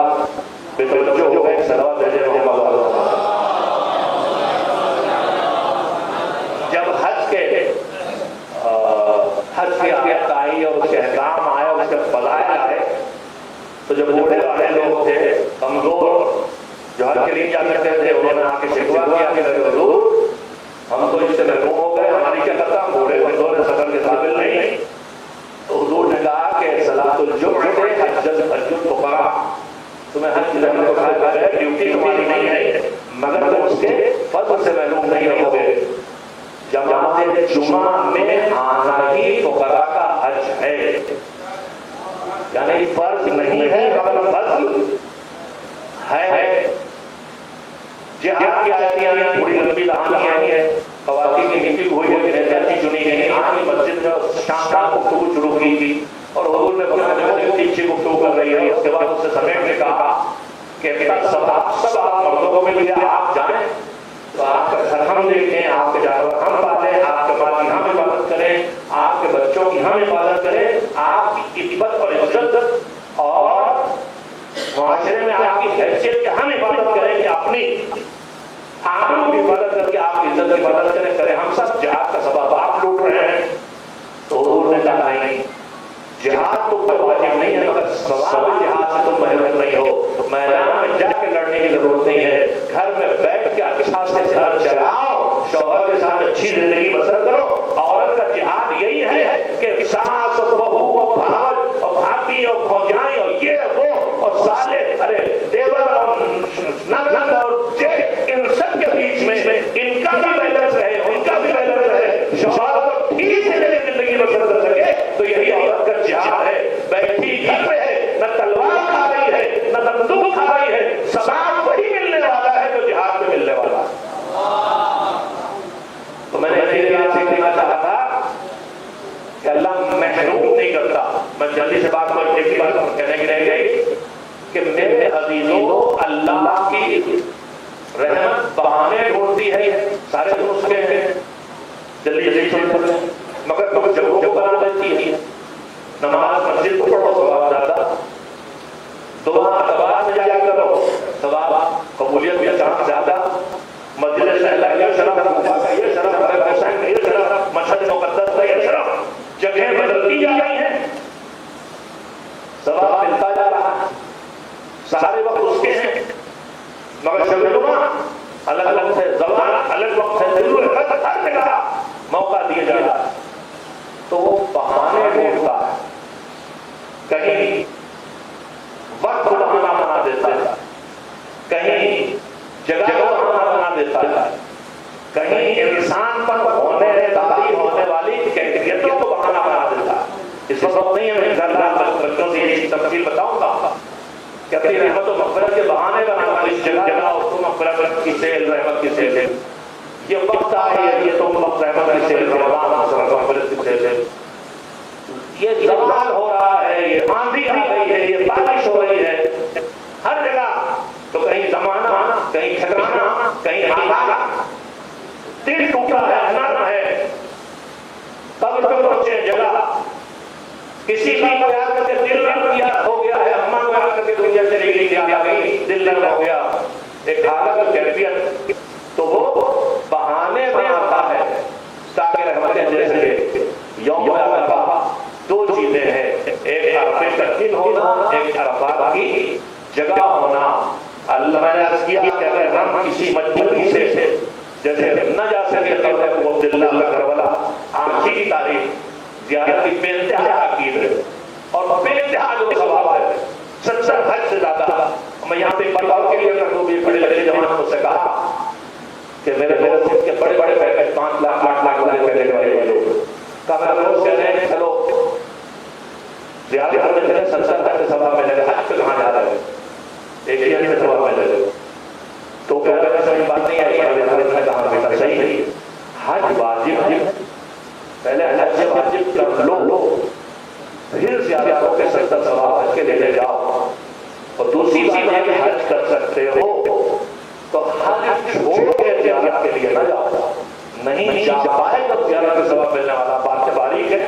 بے توجہ ہو گئے، صلوات بھیجے رحمہ اللہ۔ جب حج کی آیت آئی اور اس کے احکام آئے اور اس کے فضائل آئے تو جب بوڑھے والے لوگ تھے، کمزور، جو حج کے لیے جا کرتے تھے، انہوں نے آ کے شکوہ کیا کہ حضور ہم تو اس سے محروم ہو گئے، ہماری کیا کرتا، بوڑھے کمزور سفر کے قابل نہیں۔ تو حضور نے کہا کہ صلاۃ الجمعہ حج الفقراء، تمہیں حج کی زمین کو کھا ہے، ڈیوٹی تمہاری نہیں ہے، مگر تم اس کے فضل سے محروم نہیں رہو گے۔ جماعت جمعہ میں آنا ہی فقراء کا حج ہے، یعنی فرض نہیں ہے مگر فضل ہے۔ جہاد کی آیتیں آئی، بڑی لمبی کہانی آئی ہے، خواتین کی میٹنگ ہوئی ہے، جنہیں چنی گئی، آج مسجد میں شاندار گفتگو شروع کی تھی اور حضور نے فرمایا بہت اچھی گفتگو کر رہی ہے، اس کے بعد اس سے سمیٹ کے کہا کہ سب آپ مردوں کو مل گیا، آپ جائیں تو آپ کا گھر ہم دیکھیں، آپ کے جانور ہم پالیں، آپ کے مال کی ہم حفاظت کریں، آپ کے بچوں کی ہم حفاظت کریں، آپ کی عزت اور عزت اور معاشرے میں آپ کی حیثیت کی ہم حفاظت کریں کہ اپنی آنکھوں کی حفاظت کر کے آپ کی عزت کی حفاظت کریں، ہم سب جہاد کا سبب آپ لوٹ رہے ہیں۔ تو حضور نے کہا نہیں، جہاد تو کوئی واجب نہیں ہے، مگر ثواب جہاد سے تم محروم نہیں ہو، میدان میں جا کے لڑنے کی ضرورت نہیں ہے، گھر میں بیٹھ کے اچھا سے گھر چلاؤ، شوہر کے ساتھ اچھی زندگی بسر کرو۔ عورت کا جہاد یہی ہے کہ ساس اور بہو اور بھائی اور بھابھی اور بھوجائیں اور یہ وہ اور سالے، ارے دیور اور نند اور جیٹ، ان سب کے بیچ میں ان کا بھی بیلنس رہے، ان کا بھی بیلنس رہے، شوہر کو ٹھیک سے زندگی بسر کر سکے، تو یہی عورت کا جہاد ہے۔ بیٹھی گھر پہ ہے، نہ تلوار کھا رہی ہے نہ بندوق کھا رہی ہے، ثواب وہی ملنے والا ہے جو جہاد میں ملنے والا ہے۔ تو میں نے کہنا چاہا تھا کہ اللہ محروم نہیں کرتا۔ میں جلدی سے بات کو ایک ہی بات کہنے کی رہ گئی کہ میرے عزیزوں، اللہ کی رحمت بہانے ڈھونڈتی ہے، سارے نسخے ہیں، جلدی جلدی سن لیں، مگر جب بنا دیتی ہے۔ نماز مسجد کو پڑھو ثواب زیادہ، دعا اعتبار میں جایا کرو ثواب قبولیت بھی چانس زیادہ، مسجد شہلا یہ شرف، کوفہ کا یہ شرف، حضرت حسین کا یہ شرف، مشہد مقدس کا یہ شرف، جگہیں بدلتی جا رہی ہیں، ثواب ملتا جا رہا ہے، سارے وقت اس کے ہیں، مگر شب جمعہ الگ الگ ہے، زبان الگ وقت ہے، ضرور ہر جگہ موقع دیا جا رہا ہے، تو وہ بہانے اس وقت نہیں ہے میں بچوں سے یہ تفصیل بتاؤں گا کہ اپنی رحمت و مغفرت کے بہانے بنا اس جگہ تو مغفرت کی سیل رحمت کی سیل ہے یہ وقت آئے یہ تو وقت رحمت کی سیل مغفرت کی سیل ہے یہ زوال ہو رہا ہے یہ آندھی آ رہی ہے یہ بارش ہو رہی ہے ہر جگہ تو کہیں زمانہ کہیں ٹھکرانا کہیں حالات دل ٹوٹا ہے نرم ہے تب تک پہنچے جگہ کسی کا کوئی آ کر کے دل نرم ہو گیا ہے اماں کو آ کر کے دنیا چلی گئی آ گئی دل نرم ہو گیا ایک حالت کیفیت تو وہ بہانے میں آتا ہے تاکہ رحمتیں دے سکے یوم عرفہ دو چیزیں ہیں ایک عرفے کا دن ہونا ایک عرفات کی جگہ ہونا اللہ میں نے عرض کیا کہ اگر ہم کسی مجبوری سے جیسے نہ جا سکے قبر عبداللہ کا کربلا آخری کی تاریخ زیارت کی بے انتہا عقید ہے اور بے انتہا جو ثواب ہے 70 حج سے زیادہ میں یہاں پہ بتاؤ کے لیے اگر وہ بھی بڑے بڑے جوانوں سے کہا کہ میرے دوست کے بڑے بڑے پیکج 5 لاکھ 8 لاکھ والے والے لوگ کہا میرے دوست کہہ رہے ہیں چلو زیارت میں چلے 70 حج سے ثواب ملے گا حج پہ کہاں جا رہے ہیں ایک ہی سے ثواب ملے گا تو کہہ رہے ہیں صحیح بات نہیں ہے کہاں بیٹا صحیح نہیں حج واجب ہے پہلے حج واجب کر لو پھر زیارتوں کے 70 ثواب حج کے لے جاؤ اور دوسری بات ہے کہ حج کر سکتے ہو تو حج چھوڑ کے زیارت کے لیے نہ جاؤ نہیں جا پائے تو زیارت کا ثواب ملنے والا بات سے باریک ہے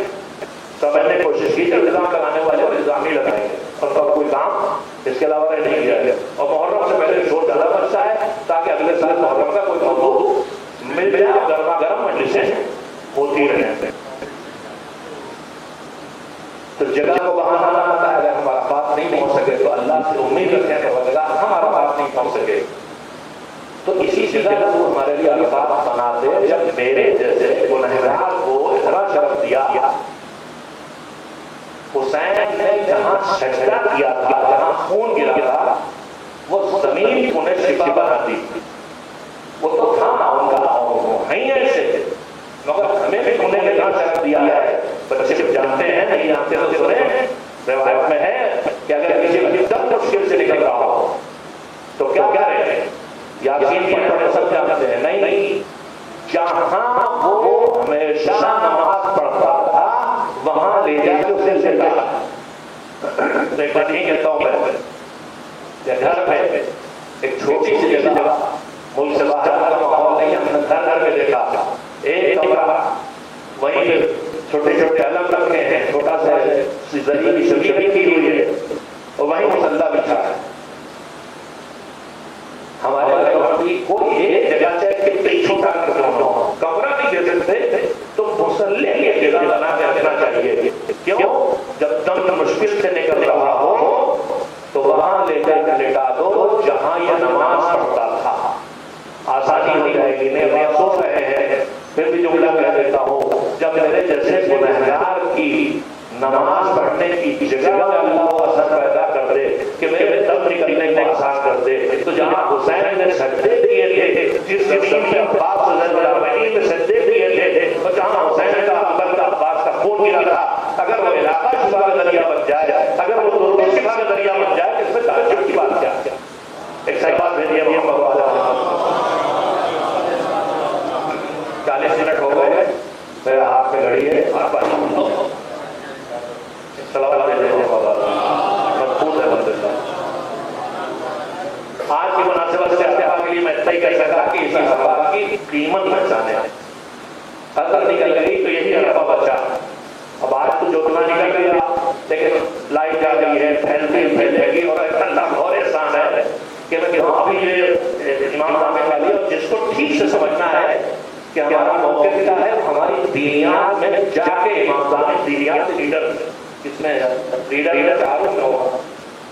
تو میں نے کوشش کی کہ الزام لگانے والے اور الزام ہی لگائیں گے اور تو کوئی کام اس کے علاوہ نہیں کیا گیا اور محرم سے پہلے چھوٹ زیادہ بچتا ہے تاکہ اگلے سال محرم کا کوئی موضوع مل جائے گرما گرم مجلسیں ہوتی رہیں تو جگہ کو بہانا نہ آتا ہے اگر ہمارا بات نہیں پہنچ سکے تو اللہ سے امید رکھیں کہ وہ جگہ ہمارا بات نہیں پہنچ سکے تو اسی جگہ وہ ہمارے لیے الفاظ بنا دے جب میرے جیسے گنہگار کو اتنا شرف دیا حسین نے جہاں سجدہ کیا تھا جہاں خون گرا تھا وہ زمین انہیں شفا بنا دی وہ تو تھا ان کا نہیں ایسے مگر ہمیں بھی انہیں نے کہاں شرف دیا ہے بچے جانتے ہیں نہیں جانتے تو سنیں روایت میں ہے کہ اگر کسی بھی دم مشکل سے نکل رہا ہو تو کیا کہہ رہے ہیں یاسین پڑھنے سب جانتے ہیں نہیں جہاں وہ ہمیشہ نماز پڑھتا تھا وہاں لے جا کے اسے سکھا ایک بات نہیں کہتا ہوں میں گھر میں ایک چھوٹی سی جگہ ملک سے باہر کا ماحول نہیں ہم نے گھر میں دیکھا ایک کمرہ وہیں پہ چھوٹے چھوٹے علم رکھے ہیں چھوٹا سا زمین شبیہ کی ہوئی ہے اور وہیں مصلی بچھا ہے ہمارے گھر کوئی ایک جگہ چاہے کتنی چھوٹا کر کے ہو کمرہ نہیں دے سکتے تو مصلی کی جگہ بنا کے رکھنا چاہیے کیوں جب دم مشکل سے نکل رہا ہو تو وہاں لے جا کے لٹا دو جہاں یہ نماز پڑھتا تھا آسانی ہو جائے گی نہیں آپ سوچ رہے ہیں پھر بھی جملہ کہہ دیتا ہوں جب میرے جیسے گنہگار کی نماز پڑھنے کی جگہ اللہ کو اثر پیدا کر دے کہ میرے دم نکلنے کو آسان کر دے تو جہاں حسین نے سجدے کیے تھے جس زمین میں عباس رضی اللہ عنہ میں سجدے کیے تھے اور جہاں حسین کا عمر کا عباس کا خون گرا تھا اگر وہ علاقہ شفا کا ذریعہ بن جائے اگر وہ درود شفا کا ذریعہ بن جائے اس میں تعجب کی بات کیا ایک صحیح بات بھیجیے محمد والا 40 منٹ ہو گئے میرے ہاتھ میں گھڑی ہے آپ آج کی مناسبت سے اتفاق کے لیے میں اتنا ہی کہہ سکا کہ اسی سفر کی قیمت پہچانے اگر نکل گئی تو یہی عرفہ بچا اب آج تو جو اتنا نکل گیا لیکن لائٹ جا گئی ہے پھیلے گی اور اللہ اور احسان ہے کہ میں کہوں ابھی یہ امام صاحب کا لیے جس کو ٹھیک سے سمجھنا ہے کہ ہمارا موقع کیا ہے ہماری دینیات میں جا کے امام صاحب دینیات لیڈر کس میں لیڈر تعارف میں ہوا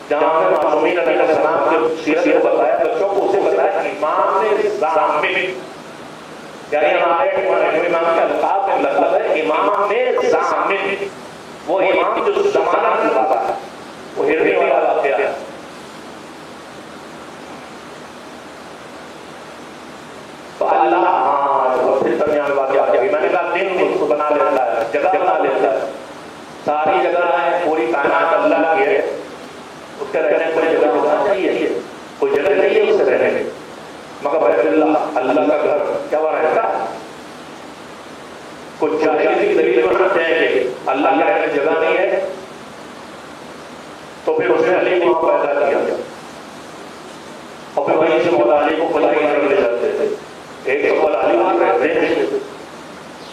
جہاں ہم نے معصومین علیہ السلام کے سیرت کو بتایا بچوں کو اسے بتایا امام ضامن یعنی ہمارے امام کا القاب میں لقب ہے امام ضامن وہ امام جو زمانہ دلاتا ہے وہ ہرنی والا واقعہ ہے تو اللہ پھر درمیان واقعہ میں نے کہا دن اس کو بنا لیتا ہے جگہ بنا لیتا ہے ساری جگہ جگہ ہے, پوری کائنات اللہ کی ہے, اس کے رہنے کوئی جگہ ہونا چاہیے, کوئی جگہ نہیں ہے اس سے رہنے کی, مگر بیت اللہ اللہ کا گھر کیا بنا رہتا ہے؟ کچھ چاہے کسی کی دلیل بناتے ہیں کہ اللہ کا رہنے جگہ نہیں ہے, تو پھر اس نے علی کو وہاں پیدا کیا اور پھر وہیں سے مولا علی کو خدائی کی طرف لے جاتے تھے. ایک تو مولا علی وہاں رہتے ہیں,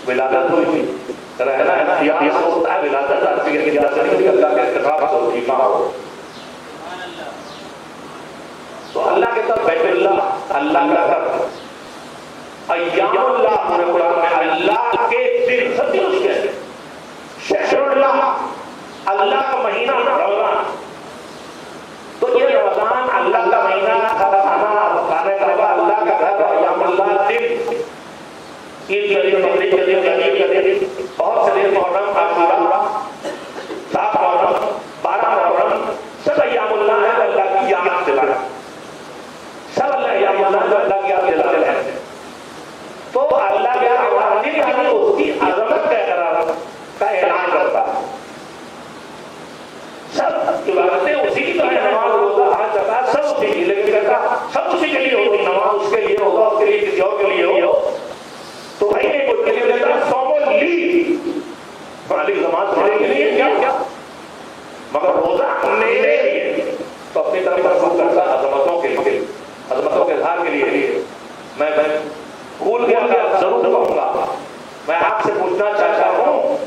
ولادت ہوئی تھی, رہنا ہے نا یہاں سے ہوتا ہے, ولادت آتی ہے کہ اللہ کے اتفاق سے ہوتی کہاں ہو. تو اللہ کے طرف بیت اللہ اللہ کا گھر, ایام اللہ پورے قرآن میں اللہ کے دن سب دن اس کے شہر اللہ اللہ کا مہینہ رمضان. تو یہ رمضان اللہ کا مہینہ, کھانا کھانے کا اللہ کا گھر, ایام اللہ دن, عید کا دن, بقرعید کا دن, غنیمت کا دن, بہت سے دن, محرم, عاشورہ, 7 محرم, 12 محرم, سب ایام اللہ ہے, اللہ کی یاد دلانا, سب اللہ ایام اللہ اللہ کی یاد دلانا ہے. تو اللہ کے حوالے یعنی اس کی عظمت کا اقرار کا اعلان کرتا ہے. سب عبادتیں اسی کی تو ہے, نماز, روزہ, حج, زکات سب اسی کی, لیکن کہتا سب اسی کے لیے ہوگی, نماز اس کے لیے ہوگا, اس کے لیے کسی اور کے لیے ہو. تو بھائی کچھ کے لیے کہتا صوم لی علی نماز پڑھنے کے لیے کیا, مگر روزہ میرے لیے. تو اپنی طرف مرفوع کرتا عظمتوں کے لیے, عظمتوں کے اظہار کے لیے. میں بھول گیا کہ ضرور کہوں گا, میں آپ سے پوچھنا چاہتا ہوں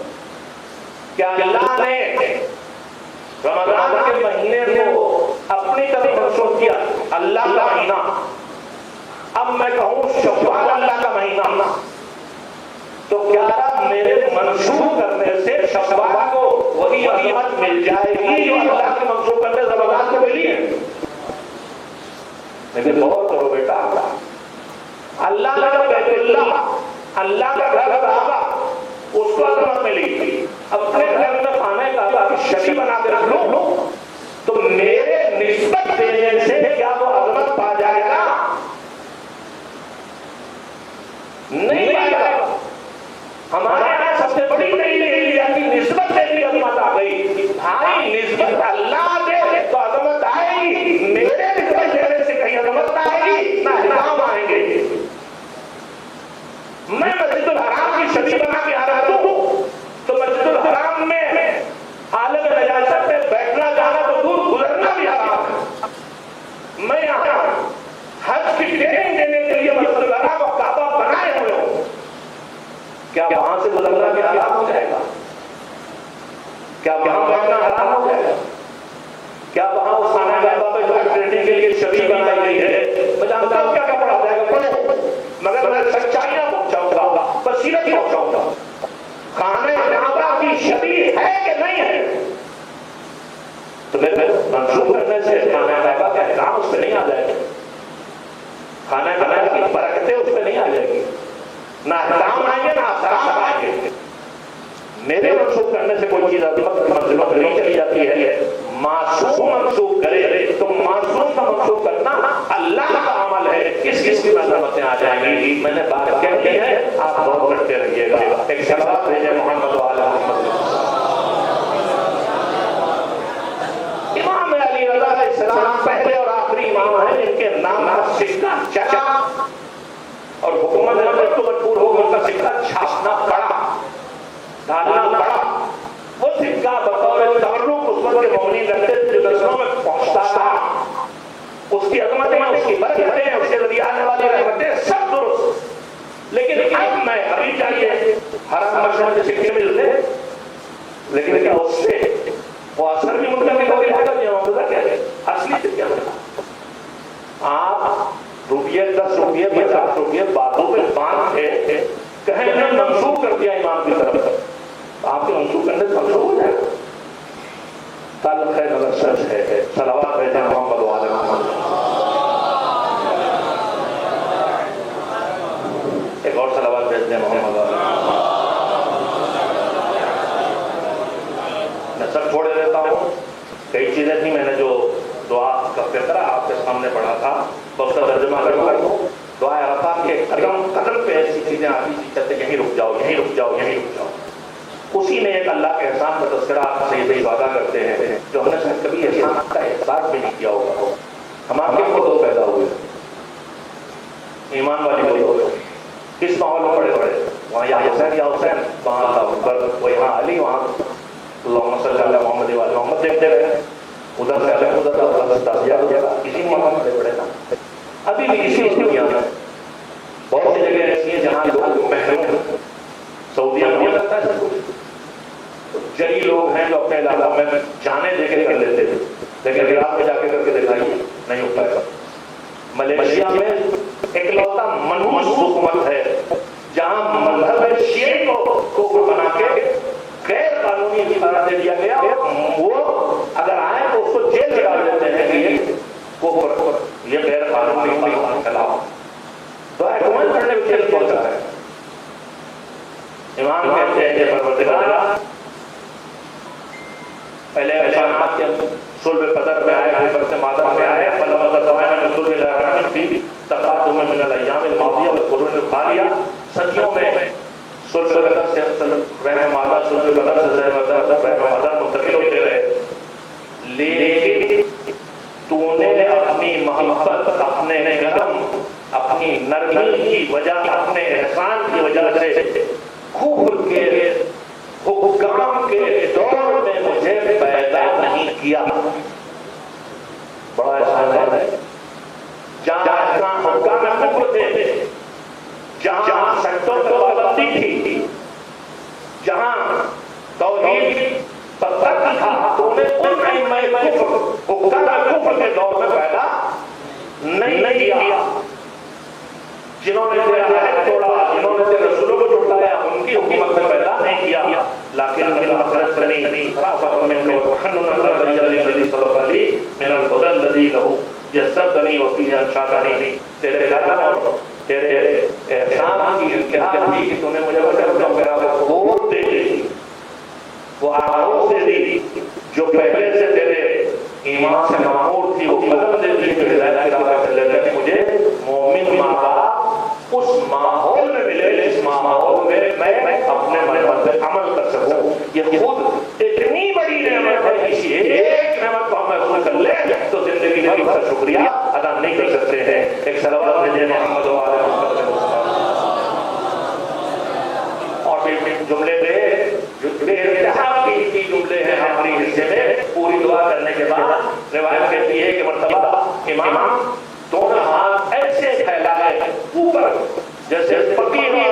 کیا اللہ نے رمضان کے مہینے کو اپنی طرف منسوخ کیا, اللہ کا مہینہ, اب میں کہوں شوال اللہ کا مہینہ, تو کیا میرے منسوخ کرنے سے شوال کو وہی عظمت مل جائے گی جو اللہ کے منسوخ کرنے سے رمضان کو ملی ہے؟ لیکن بہت کرو بیٹا, اللہ کا بیت اللہ اللہ کا گھر کعبہ اس کو عظمت ملی, اپنے گھر میں کھانے کعبہ کی شکل بنا کے رکھ لو, تو میرے نسبت دینے سے کیا وہ عظمت پا جائے گا؟ نہیں پائے گا. ہمارے یہاں سب سے بڑی دلیل ہے کہ نسبت سے بھی عظمت آ گئی. بھائی نسبت اللہ دے تو عظمت آئے گی, میرے نسبت دینے سے کہیں عظمت آئے گی نہ احترام آئیں گے. میں مسجد الحرام کی شکل بنا کے آ رہا ہوں, تو مسجد الحرام میں عالم نجاست میں بیٹھنا جانا تو دور, گزرنا بھی حرام ہے. میں یہاں حج کی ٹریننگ دینے کے لیے مسجد الحرام اور کعبہ بنائے ہوئے ہوں, کیا وہاں سے گزرنا بھی حرام ہو جائے گا؟ کیا وہاں بیٹھنا حرام ہو جائے گا؟ کیا وہاں اس خانہ کعبہ پہ جو ٹریننگ کے لیے شکل بنائی گئی ہے, میں جانتا ہوں کیا پڑھا جائے گا, پڑھو, مگر میں سچائیاں پہنچاؤں گا, بصیرت پہنچاؤں گا. خانہ کعبہ کی شبیہ ہے کہ نہیں ہے؟ تو میرے منسوخ کرنے سے خانہ کعبہ کا احترام اس پہ نہیں آ جائے گا, خانہ کعبہ کی برکتیں اس پہ نہیں آ جائے گی, نہ احترام آئیں گے نہ احترام آئیں گے. میرے منسوخ کرنے سے کوئی چیز منزلوں پہ نہیں چلی جاتی ہے. معصوم منسوخ کرے تو معصوم کا منسوخ کرنا اللہ کا عمل ہے, کس کی عظمتیں آ جائیں گی. میں نے بات کہہ دی ہے, آپ غور کرتے رہیے گا. ایک صلوات بھیجے محمد و آل محمد. امام علی رضا علیہ السلام پہلے اور آخری امام ہیں جن کے نام کا سکہ چچا, اور حکومت تو مجبور ہو گئی ان کا سکہ چھاپنا پڑا, ڈالنا پڑا. وہ سکہ بطور تورک اس وقت کے مومنین رکھتے تھے, جو نسلوں میں پہنچتا تھا. اس کی عظمتیں, اس کی برکتیں, اس کے ذریعے آنے والی رحمتیں سب درست. لیکن اب میں ابھی چاہیے حرام مشہور کے سکے ملتے, لیکن کیا اس سے وہ اثر بھی منتقل ہو گیا ہے؟ کیا ہے اصلی سے کیا ملا؟ آپ روپیے 10 روپیے 50 روپیے باتوں پہ باندھ کے کہیں نے منسوخ کر دیا امام کی طرف, آپ کے منسوخ کرنے سے منسوخ ہو جائے گا. تعلق ہے مگر سچ ہے. صلوات بھیجیں محمد و آل محمد. ایک اور صلوات بھیج دیں محمد و آل محمد. میں سب چھوڑے دیتا ہوں, کئی چیزیں تھیں میں نے جو دعا کا فقرہ آپ کے سامنے پڑھا تھا, تو اس کا ترجمہ کر دوں. دعا عرفات کے قدم قدم پہ ایسی چیزیں آتی تھی, کہتے یہیں رک جاؤ, یہیں رک جاؤ, یہیں رک جاؤ. اسی نے ایک اللہ کے احسان کا تذکرہ آپ سے یہ وعدہ کرتے ہیں جو ہم نے شاید کبھی احسان کا احساس بھی نہیں کیا ہوگا. ہم آپ کے خود دو پیدا ہوئے ایمان والی بڑی کس ماحول میں پڑے پڑے وہاں یا حسین وہاں اللہ اکبر, وہ یہاں علی وہاں اللہم صلی اللہ محمد والے محمد دیکھتے رہے, ادھر سے ادھر اسی ماحول میں پڑے نا. ابھی بھی اسی دنیا میں بہت سی جگہ ایسی ہیں جہاں لوگ محروم ہیں. سعودیہ میں لگتا ہے سب کچھ جلی لوگ ہیں جو اپنے علاقہ میں جانے دے کے کر لیتے تھے, لیکن عراق میں جا کے کر کے دکھائیے نہیں ہو پائے گا. ملیشیا میں اکلوتا منحوس حکومت ہے جہاں مذہب شیعہ کو بنا کے غیر قانونی قرار دے دیا گیا. وہ اگر آئے تو اس کو جیل میں ڈال دیتے ہیں کہ یہ غیر قانونی خلاف تو حکومت کرنے میں جیل پہنچا ہے. امام کہتے ہیں کہ پروردگار پہلے احسانات کے صلب بدر میں آئے, خیبر سے مادہ میں آئے, فلما تطمئن من صلب الرحمن فی تقادم من الایام الماضیہ والقرون الخالیہ. صدیوں میں صلب بدر سے رحم مادہ, صلب بدر سے رحم مادہ منتقل ہوتے رہے, لیکن تو نے اپنی محبت, اپنے کرم, اپنی نرمی کی وجہ, اپنے احسان کی وجہ سے خوب کے حکام کے دور میں مجھے پیدا نہیں کیا. بڑا احسان ہے. جہاں حکام کفر تھے, جہاں سنتوں پر پابندی تھی, جہاں توحید پر ترک تھا, تو نے ان حکام کفر کے دور میں پیدا نہیں کیا. جنہوں نے عہد توڑا, جنہوں نے رسولوں کو جھٹلایا, ان کی حکومت میں پیدا نہیں کیا. لیکن حضرت بنی رافت من وحنن الذي الذي صدق لي من الهدى الذي له يستبدني وفيه انشاتني. تیرے کرم اور تیرے احسان کی انتہا تھی کہ تو نے مجھے وجہ میرا قوت دے دی, وہ آغوش دے دی جو پہلے سے تیرے ایمان سے معمور تھی, وہ قدم دے دی جو ہدایت کی راہ پر لے کے مجھے مومن ماں باپ اس ماحول میں ملے جس ماحول میں میں اپنے مرحلے پہ عمل کر سکوں. یہ خود اتنی بڑی نعمت ہے, کسی ایک نعمت کو ہم محسوس کر لیں تو زندگی میں اس کا شکریہ ادا نہیں کر سکتے ہیں. ایک صلوات بھیجیں محمد و آل محمد. اور جملے پہ بے انتہا کی جملے ہیں ہماری حصے میں. پوری دعا کرنے کے بعد روایت کہتی ہے کہ مرتبہ امام دونوں ہاتھ ایسے پھیلائے اوپر جیسے پکی ہوئی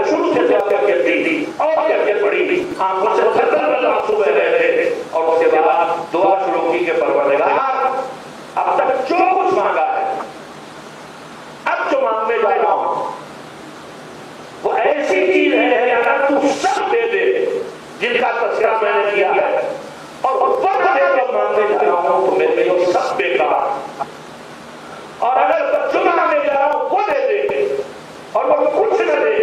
شروع سے دعا کر کے دی اور کر کے پڑی, آنکھوں سے تھر آنسو بہ رہے تھے, اور اس کے بعد دعا شروع کی کہ پروردگار اب تک جو کچھ مانگا ہے, اب جو مانگنے جا رہا ہوں وہ ایسی چیز ہے کہ اگر تو سب دے دے جن کا تذکرہ میں نے کیا ہے, اور وقت دے کر مانگنے جا رہا ہوں تو میرے لیے سب بیکار, اور اگر جو مانگنے جا رہا ہوں وہ دے دے اور وہ کچھ نہ دے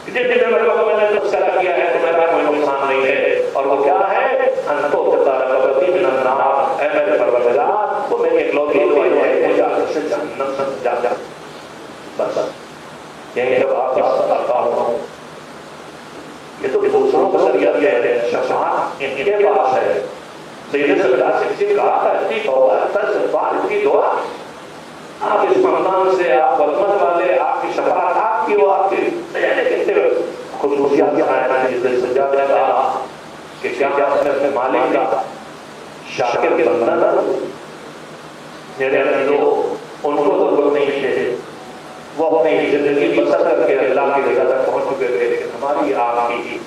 جس دن میں نے تذکرہ کیا ہے تو میرا کوئی نقصان نہیں ہے. اور وہ کیا ہے, انتو تطالبتی من النار, اے میرے پروردگار وہ میری اکلوتی دعا ہے مجھے آخر سے جہنم سے جا. بس یہی جب آپ کا کرتا ہوں, یہ تو دوسروں کا ذریعہ کہہ رہے ہیں, شفاعت ان کے پاس ہے. سید سرکار سے کسی کہا تھا اتنی توبہ, استغفار, اتنی دعا, آپ اس مہمان سے, آپ عظمت والے, آپ کی شفاعت, آپ کی وہ آپ کی کتنے خصوصیات ہیں. جس سجاد نے کہا کہ کیا اپنے مالک کا شاکر بندہ تھا, میرے جو ان کو ضرورت نہیں تھے, وہ اپنی زندگی بسر کر کے اللہ کی جگہ تک پہنچ چکے تھے, لیکن ہماری آپ کی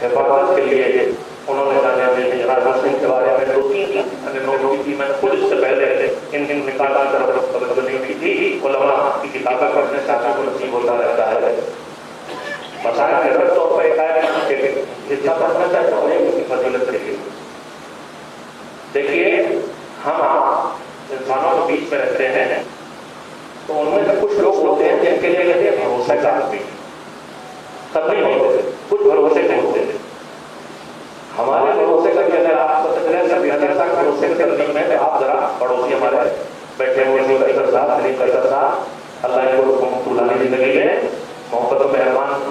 حفاظت کے لیے انہوں نے جانے راج مسلم کے بارے میں دو تین نوٹ کی. میں نے خود اس سے پہلے ان نکالا طرف توجہ نہیں کی تھی. علماء کی کتابیں پڑھنے سے آپ کو نصیب ہوتا رہتا ہے. مسائل کے رد طور پر ایک ہے جتنا پڑھنا چاہتا ہوں ان کی فضیلت دیکھیے. دیکھیے ہم انسانوں کے بیچ میں رہتے ہیں تو ان میں سے کچھ لوگ ہوتے ہیں جن کے لیے کہتے ہیں بھروسہ کا آدمی, سب نہیں ہوتے, کچھ بھروسے کے ہوتے ہیں. ہمارے بھروسے کا اگر آپ کو بھروسے کے ترتیب میں آپ ذرا پڑوسی ہمارے بیٹھے ہوئے سلیم قیصر صاحب, اللہ ان کو طولانی زندگی میں محبت و مہربان,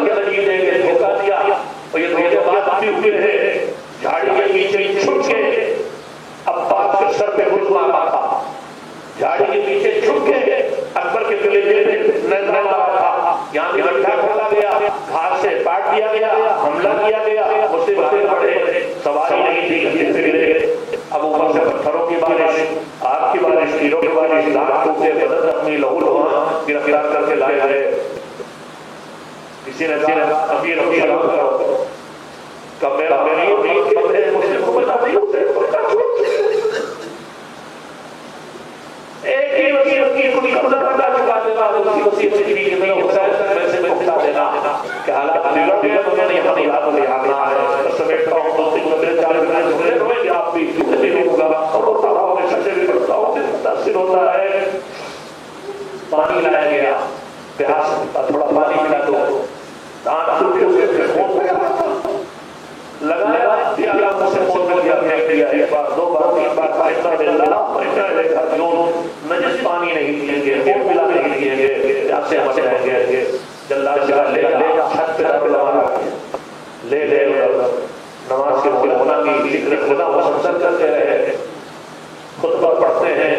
کے نتیجے دیں گے دھوکہ دیا اور یہ دھوکے بعد بھی ہوئے ہیں جھاڑی کے پیچھے چھپ کے عباس کے سر پہ گھس مارا تھا جھاڑی کے پیچھے چھپ کے اکبر کے کلیجے میں نظر مارا تھا یہاں بھی گڈھا کھولا گیا گھاس سے کاٹ دیا گیا حملہ کیا گیا مسلم آگے بڑھے سواری نہیں تھی گھر سے گرے اب اوپر سے پتھروں کی بارش آگ کی بارش تیروں کی بارش لاکھ ٹوٹے بدن زخمی لہو لہواں گرفتار کر کے لائے گئے کسی نے کہا ابھی ربی سلام کرو کب میرا مسلم کو بتا نہیں ہوتے ایک ہی وسیع کی کوئی قدر ادا چکا دینا اسی وسیع کی کہ میرا حسین میں سے بتا دینا کہ حالات بگڑ گئے تو میں نے یہاں یاد لے آنا ہے تو سمیٹتا ہوں تو تین بندے چار بندے جھگڑے روئے گے آپ بھی نہیں ہوگا اور وہ سارا ہونے سچے بھی پڑتا ہوں کہ متاثر ہوتا ہے پانی لایا گیا پیاس تھوڑا پانی ملا دو دان چھوٹے ہوئے پھر خون ہو گیا لگایا دیا مجھ سے خون مل گیا پھینک دیا ایک بار دو بار تین بار فائدہ باللہ فائدہ لکھا جون نجس پانی نہیں دیں گے خون ملا نہیں دیں گے پیاسے ہم رہیں گے جلال جلال لے جا چھت پہ رکھ لوانا لے لے نماز کے خدا کی ذکر خدا مسلسل کرتے رہے خطبہ پڑھتے ہیں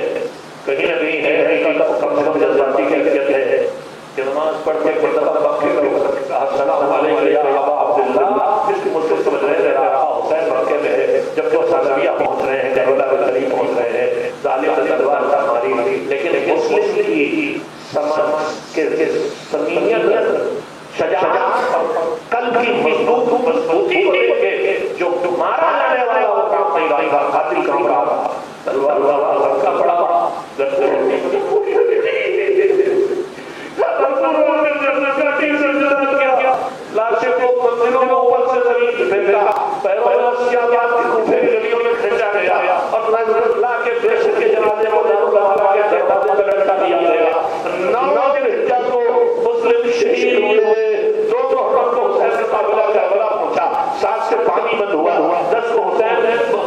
کہیں نہ کہیں ہے کم سے کم جذباتی کیفیت ہے کہ نماز پڑھ کے خطبہ باقی کرو السلام علیکم یا ابا عبداللہ جس کی مسلم سمجھ رہے رہا حسین مکے میں ہے جب جو سالویہ پہنچ رہے ہیں کربلا کے قریب پہنچ رہے ہیں ظالم تلوار کا ماری لیکن مسلم کی سماج کے صمیمیت شجاعت کل کی مضبوطی کو دیکھ کے جو مارا جانے والا وہ کام نہیں رہا قاتل کام رہا تلوار والا کا پڑا لاشے کو منزلوں میں اوپر سے زمین پھینکا پیروں میں رسیات کی کوفے کی گلیوں میں کھینچا گیا اور نظر اللہ کے بیشت کے جنازے کو دارالمعارف کے دروازے پہ لٹکا دیا گیا 9 ذوالحجہ کو مسلم شہید ہوئے 2 محرم کو حسین کا قافلہ کربلا پہنچا 7 سے پانی بند ہوا 10 کو حسین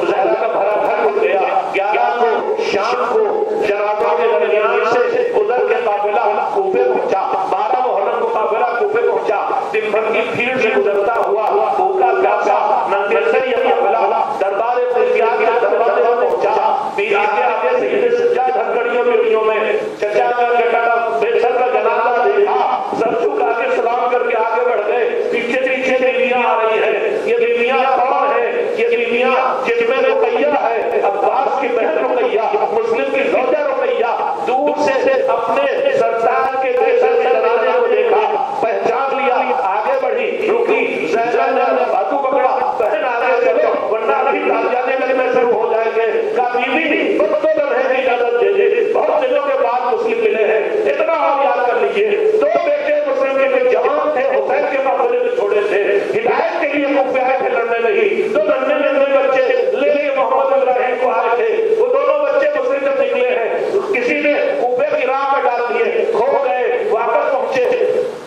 زہرا کا بھرا گھر اٹھ گیا 11 کو شام کو جنازوں کے درمیان سے ادھر کے قافلہ کوفے پہنچا 12 محرم کو قافلہ کوفے پہنچا دن بھر کی بھیڑ سے گزرتا ہوا بھوکا پیاسا ننگے سے یہ قافلہ دربار قضیہ کے دروازے پر پہنچا پیر آگے آگے سید سجاد ہتھکڑیوں میں چچا کا کٹا بے سر کا جنازہ دیکھا سر جھکا کے سلام کر کے آگے بڑھ گئے پیچھے پیچھے بیویاں آ رہی ہیں یہ بیویاں کون ہیں یہ بیویاں جن میں رقیہ ہے عباس کی بہن رقیہ مسلم کی زوجہ رقیہ دور سے اپنے سرتاج کے بے سر کے جنازے کو دیکھا پہچان لیا آگے بڑھی رکی زینب نے باتو پکڑا بہن آگے چلو ورنہ ابھی تاجانے لگنے شروع ہو جائیں گے کہا بیوی بچوں کا رہنے کی اجازت دے دے بہت دنوں کے بعد مسلم ملے ہیں اتنا آپ یاد کر لیجیے 2 بیٹے مسلم کے جوان تھے حسین کے مقابلے میں چھوڑے تھے ہدایت کے لیے کوفے آئے تھے لڑنے نہیں 2 ننھے بچے لے کے محمد ابراہیم کو آئے تھے وہ دونوں بچے مسلم جب نکلے ہیں کسی نے کوفے کی راہ میں ڈال دیے کھو گئے واپس پہنچے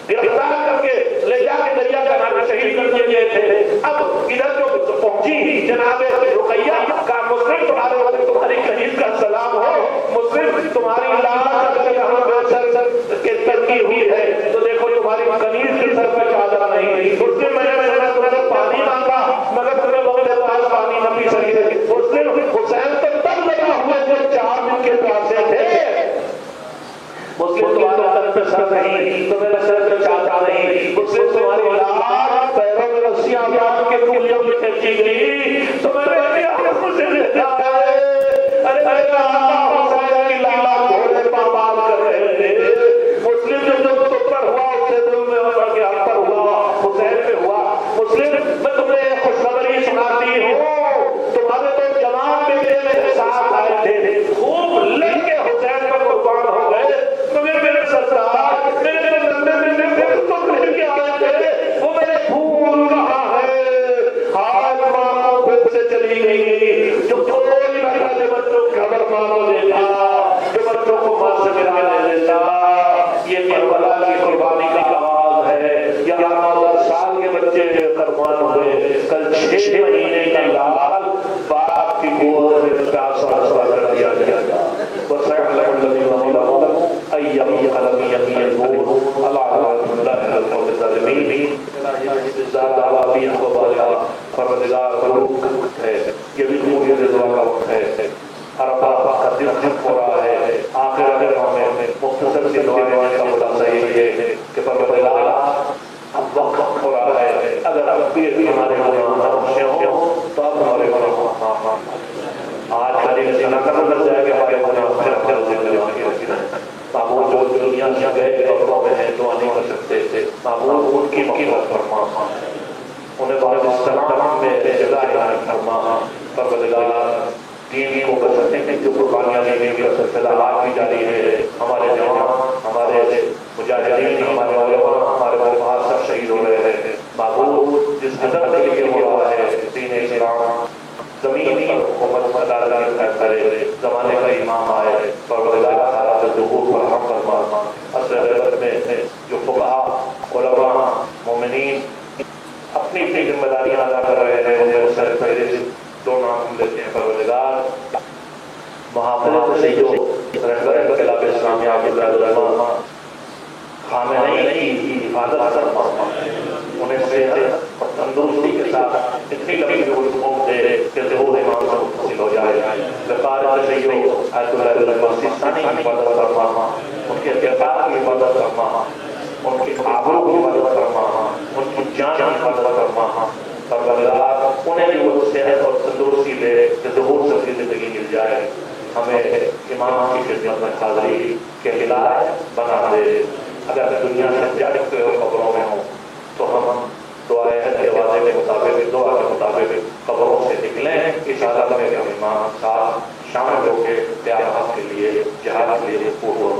گرفتار کر کے لے جا کے دریا کا نام شہید کر دیے گئے تھے اب ادھر جو پہنچی جناب رقیہ کا مسلم تمہارے والے تمہاری کنیز کا سلام ہو مسلم تمہاری لاش اگر یہاں بے سر کے ترکی ہوئی ہے تو دیکھو تمہاری کنیز کے سر پہ چادر نہیں مسلم میں نے تمہیں پانی مانگا مگر تمہیں وقت پاس پانی نہ پی سکے مسلم حسین تو تب لگا ہوئے جو 4 دن کے پیاسے تھے مسلم تمہارے سر پہ سر نہیں تو میرے سر پہ چادر نہیں مسلم تمہاری لاش پیروں میں رسیاں باندھ کے کولیوں میں کھینچی گئی تو میں نے مجھے دیکھا ہے ارے حسین کی لاش گھوڑے پامال کر رہے تھے مسلم نے جو تم پر ہوا اس سے دل میں بڑھ کے ہم پر ہوا حسین پہ ہوا مسلم میں تمہیں خوشخبری سناتی ہوں تمہارے تو جوان بیٹے میرے ساتھ آئے تھے خوب لڑ کے حسین پر قربان ہو گئے مگر میرے سرتاج میرے تو لے کے آئے تھے وہ میرے بھول رہا ہے حال مختصر سی دعائیں کا مطلب صحیح ہے کہ پروردگار اب وقت ہو رہا ہے، اگر اب بھی ہمارے گناہ ہوں تو اب ہمارے گناہ آج کا دن سنا کر لگ جائے کہ ہمارے گناہ پھر معبود جو دنیا سے گئے قبروں میں ہیں دعا نہیں کر سکتے تھے، معبود ان کی مغفرت فرما، انہیں بعد السلام میں جگہ عنایت فرما، پروردگار دین کو بچانے کی جو قربانیاں دی گئی ہیں سلسلہ آج بھی جاری ہے، ہمارے جوان، ہمارے مجاہدین، ہمارے علماء، ہمارے علماء سب شہید ہو رہے ہیں، معبود جس قدر کے لیے ہو رہا ہے دین اسلام زمین پر حکومت ادا کرے، زمانے کا امام آئے، پروردگار حالات ظہور پر ہم فرما، عصر غیبت میں جو فقہاء، علماء، مومنین اپنی اپنی ذمہ داریاں ادا کر رہے ہیں، انہیں سر پہلے سے دو نام لیتے ہیں، پروردگار محافظت سے جو رہبر انقلاب اسلامی عابد العلماء خامنہی کی حفاظت فرما، انہیں صحت اور تندرستی کے ساتھ اتنی لمبی عمر دے کہ ظہور امام سے متصل ہو جائے، وقار سے جو آیت اللہ سیستانی کی حفاظت فرما، ان کے ارتقاء کی حفاظت فرما، ان کی آبرو کی حفاظت فرما، ان کی جان کی حفاظت فرما، پروردگار انہیں بھی وہ صحت اور تندرستی دے کہ ظہور سے زندگی مل جائے، ہمیں امام کی خدمت میں حاضری کے لائق بنا دے، اگر دنیا سے جا چکے ہو قبروں میں ہوں تو ہم دعائے کے وعدے کے مطابق، دعا کے مطابق قبروں سے نکلیں، اس حالت میں کہ امام صاحب شامل ہو کے قیامت کے لیے جہاد کے لیے پور